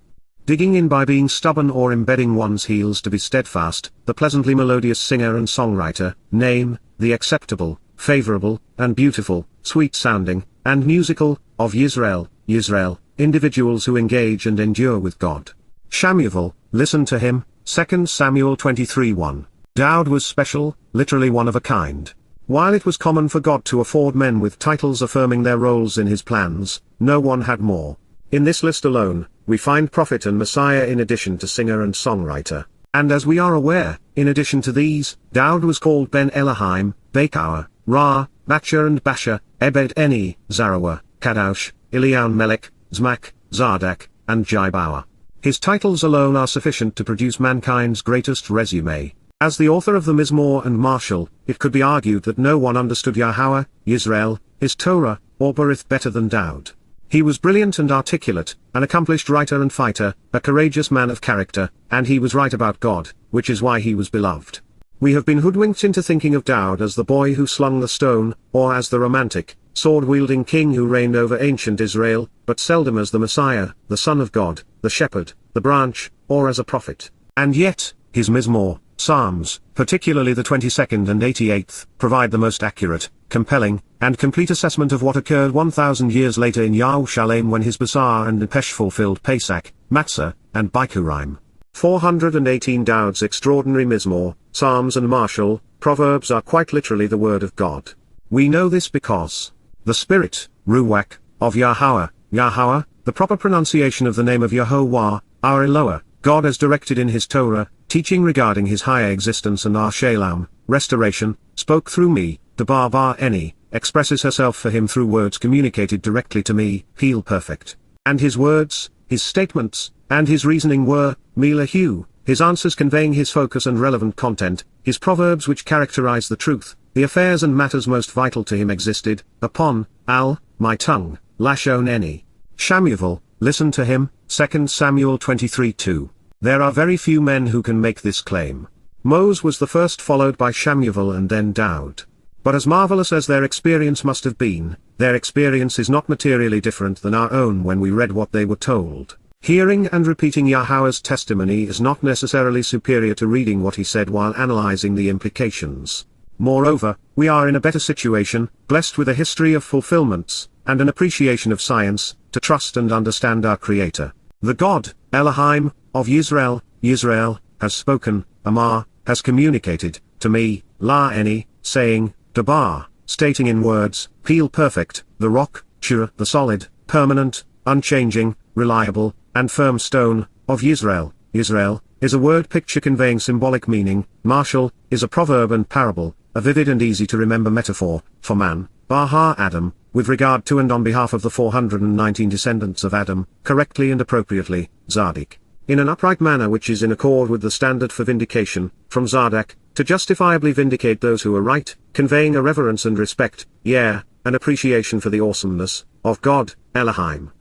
Digging in by being stubborn or embedding one's heels to be steadfast, the pleasantly melodious singer and songwriter, name, the acceptable, favorable, and beautiful, sweet-sounding, and musical, of Yisrael, individuals who engage and endure with God. Shamuw'el, listen to him, 2 Samuel 23:1. Dowd was special, literally one of a kind. While it was common for God to afford men with titles affirming their roles in his plans, no one had more. In this list alone, we find prophet and Messiah in addition to singer and songwriter. And as we are aware, in addition to these, Dowd was called Ben Elohim, Bakar, Ra, Bacha and Basha, Ebed Eni, Zarawa, Kadosh, Elian Melech, Zmak, Zardak, and Jaibawa. His titles alone are sufficient to produce mankind's greatest resume. As the author of the Mizmor and Marshal, it could be argued that no one understood Yahowah, Yisrael, his Torah, or Berith better than Dowd. He was brilliant and articulate, an accomplished writer and fighter, a courageous man of character, and he was right about God, which is why he was beloved. We have been hoodwinked into thinking of Dowd as the boy who slung the stone, or as the romantic, sword-wielding king who reigned over ancient Israel, but seldom as the Messiah, the Son of God, the Shepherd, the Branch, or as a prophet. And yet, his Mizmor, Psalms, particularly the 22nd and 88th, provide the most accurate, compelling, and complete assessment of what occurred 1,000 years later in Yerushalayim when his Basar and Nepesh fulfilled Pesach, Matzah, and Bikurim. 418 Dowd's extraordinary Mizmor, Psalms and Marshal, Proverbs are quite literally the word of God. We know this because the Spirit, Ruach, of Yahowah, the proper pronunciation of the name of Yahowah, our Eloah, God as directed in his Torah, teaching regarding his higher existence and our Shalom, restoration, spoke through me, Debar Bar Eni, expresses herself for him through words communicated directly to me, Heel perfect. And his words, his statements, and his reasoning were, Melahu, his answers conveying his focus and relevant content, his proverbs which characterize the truth, the affairs and matters most vital to him existed, upon, my tongue, Lashon Eni. Shamuw'el, listen to him, 2 Samuel 23:2. There are very few men who can make this claim. Moses was the first, followed by Shamuw'el and then Dowd. But as marvelous as their experience must have been, their experience is not materially different than our own when we read what they were told. Hearing and repeating Yahowah's testimony is not necessarily superior to reading what he said while analyzing the implications. Moreover, we are in a better situation, blessed with a history of fulfillments, and an appreciation of science, to trust and understand our Creator. The God, Elohim, of Yisrael, has spoken, Amar, has communicated, to me, La Eni, saying, Debar, stating in words, Heel perfect, the rock, Shura, the solid, permanent, unchanging, reliable, and firm stone, of Yisrael, is a word picture conveying symbolic meaning, Marshal, is a proverb and parable, a vivid and easy to remember metaphor, for man, Bahar Adam, with regard to and on behalf of the 419 descendants of Adam, correctly and appropriately, Zadok, in an upright manner which is in accord with the standard for vindication, from Zadok, to justifiably vindicate those who are right, conveying a reverence and respect, an appreciation for the awesomeness, of God, Elohim.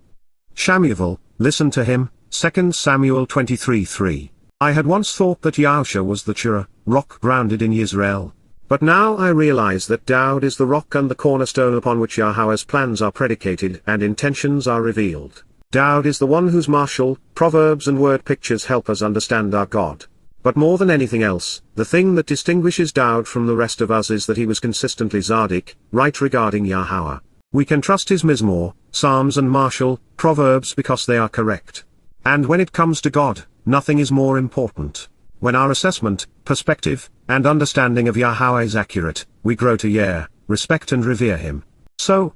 Shamuw'el, listen to him, 2 Samuel 23:3. I had once thought that Yahusha was the Towrah, rock grounded in Israel. But now I realize that Dowd is the rock and the cornerstone upon which Yahweh's plans are predicated and intentions are revealed. Dowd is the one whose martial, proverbs and word pictures help us understand our God. But more than anything else, the thing that distinguishes Dowd from the rest of us is that he was consistently Zadok, right regarding Yahowah. We can trust his Mizmor, Psalms and martial, proverbs because they are correct. And when it comes to God, nothing is more important. When our assessment, perspective, and understanding of Yahowah is accurate, we grow to respect and revere him. So,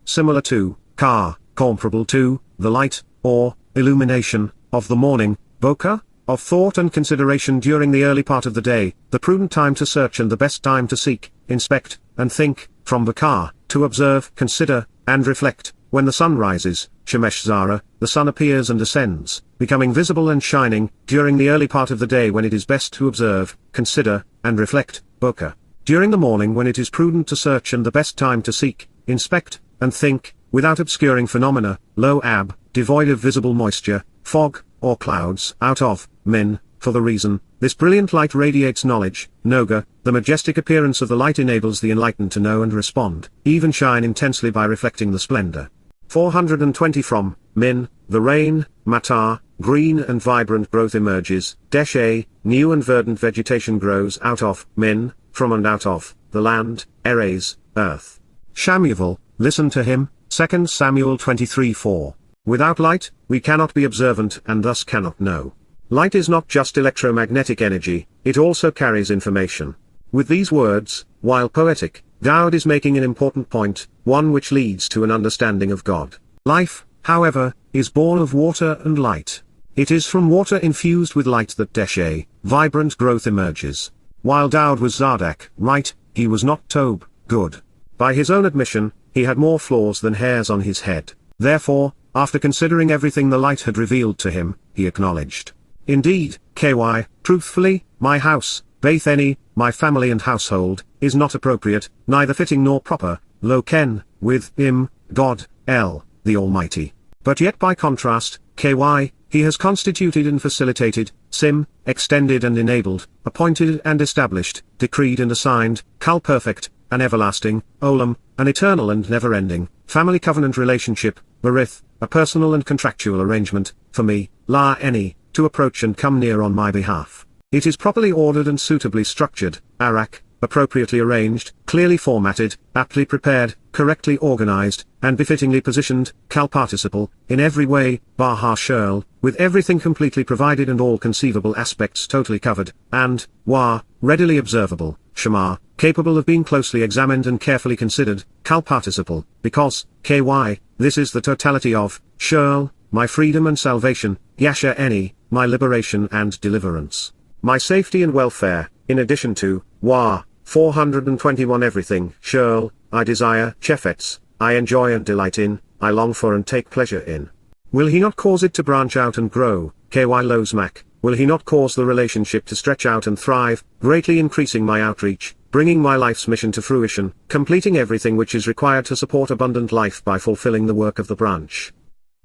similar to, comparable to, the light, or, illumination, of the morning, bokeh, of thought and consideration during the early part of the day, the prudent time to search and the best time to seek, inspect, and think, from bokeh, to observe, consider, and reflect, when the sun rises, Shemesh Zara, the sun appears and ascends, becoming visible and shining, during the early part of the day when it is best to observe, consider, and reflect, bokeh, during the morning when it is prudent to search and the best time to seek, inspect, and think, without obscuring phenomena, devoid of visible moisture, fog, or clouds, out of, for the reason, this brilliant light radiates knowledge, noga, the majestic appearance of the light enables the enlightened to know and respond, even shine intensely by reflecting the splendor. 420 from, the rain, matar, green and vibrant growth emerges, new and verdant vegetation grows out of, from and out of, the land, eres, earth. Shamuw'el, listen to him, 2 Samuel 23:4. Without light, we cannot be observant and thus cannot know. Light is not just electromagnetic energy, it also carries information. With these words, while poetic, Dowd is making an important point, one which leads to an understanding of God. Life, however, is born of water and light. It is from water infused with light that vibrant growth emerges. While Dowd was Zadok, right, he was not Tob, good. By his own admission, he had more flaws than hairs on his head. Therefore, after considering everything the light had revealed to him, he acknowledged. Indeed, truthfully, my house, Bethany, my family and household, is not appropriate, neither fitting nor proper, with God, the Almighty. But yet by contrast, he has constituted and facilitated, extended and enabled, appointed and established, decreed and assigned, perfect, an everlasting, an eternal and never-ending, family covenant relationship, berith, a personal and contractual arrangement, for me, to approach and come near on my behalf. It is properly ordered and suitably structured, appropriately arranged, clearly formatted, aptly prepared, correctly organized, and befittingly positioned, participle, in every way, with everything completely provided and all conceivable aspects totally covered, and, readily observable, Shema, capable of being closely examined and carefully considered, participle, because, this is the totality of, my freedom and salvation, my liberation and deliverance. My safety and welfare, in addition to, 421 everything, I desire, chefets, I enjoy and delight in, I long for and take pleasure in. Will he not cause it to branch out and grow, losmak, will he not cause the relationship to stretch out and thrive, greatly increasing my outreach, bringing my life's mission to fruition, completing everything which is required to support abundant life by fulfilling the work of the branch.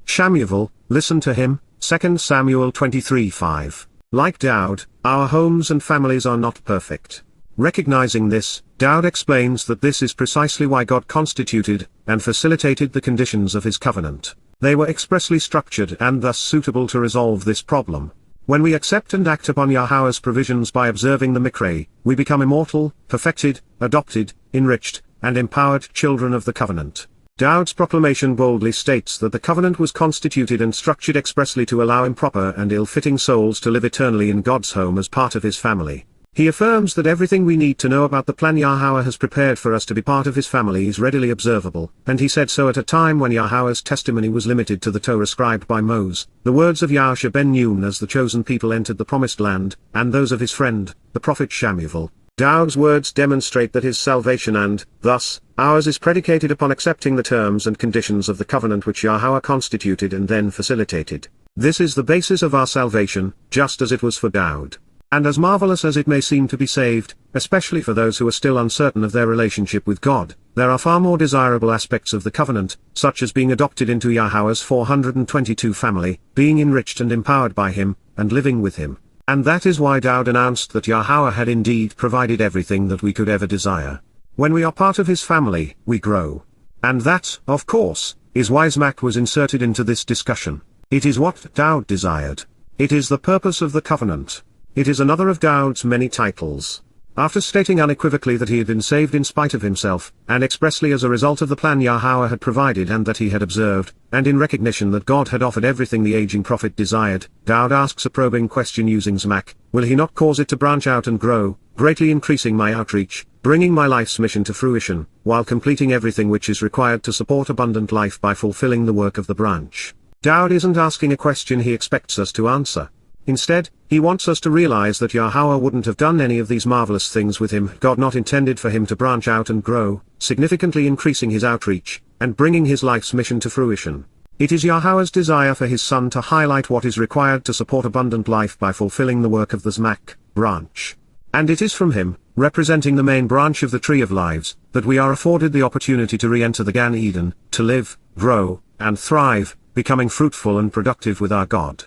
Shamuw'el, listen to him, 2 Samuel 23:5. Like Dowd, our homes and families are not perfect. Recognizing this, Dowd explains that this is precisely why God constituted and facilitated the conditions of his covenant. They were expressly structured and thus suitable to resolve this problem. When we accept and act upon Yahowah's provisions by observing the Mikra, we become immortal, perfected, adopted, enriched, and empowered children of the covenant. Dowd's proclamation boldly states that the covenant was constituted and structured expressly to allow improper and ill-fitting souls to live eternally in God's home as part of his family. He affirms that everything we need to know about the plan Yahowah has prepared for us to be part of his family is readily observable, and he said so at a time when Yahowah's testimony was limited to the Torah scribed by Moses, the words of Yahusha ben Nun as the chosen people entered the promised land, and those of his friend, the prophet Shamuw'el. Dowd's words demonstrate that his salvation and, thus, ours is predicated upon accepting the terms and conditions of the covenant which Yahowah constituted and then facilitated. This is the basis of our salvation, just as it was for Dowd. And as marvelous as it may seem to be saved, especially for those who are still uncertain of their relationship with God, there are far more desirable aspects of the covenant, such as being adopted into Yahowah's 422 family, being enriched and empowered by him, and living with him. And that is why Dowd announced that Yahowah had indeed provided everything that we could ever desire. When we are part of his family, we grow. And that, of course, is why Shamat was inserted into this discussion. It is what Dowd desired. It is the purpose of the covenant. It is another of Dowd's many titles. After stating unequivocally that he had been saved in spite of himself, and expressly as a result of the plan Yahowah had provided and that he had observed, and in recognition that God had offered everything the aging prophet desired, Dowd asks a probing question using Shamat: will he not cause it to branch out and grow, greatly increasing my outreach, bringing my life's mission to fruition, while completing everything which is required to support abundant life by fulfilling the work of the branch? Dowd isn't asking a question he expects us to answer. Instead, he wants us to realize that Yahowah wouldn't have done any of these marvelous things with him had God not intended for him to branch out and grow, significantly increasing his outreach, and bringing his life's mission to fruition. It is Yahowah's desire for his Son to highlight what is required to support abundant life by fulfilling the work of the Shamat branch. And it is from him, representing the main branch of the Tree of Lives, that we are afforded the opportunity to re-enter the Gan Eden, to live, grow, and thrive, becoming fruitful and productive with our God.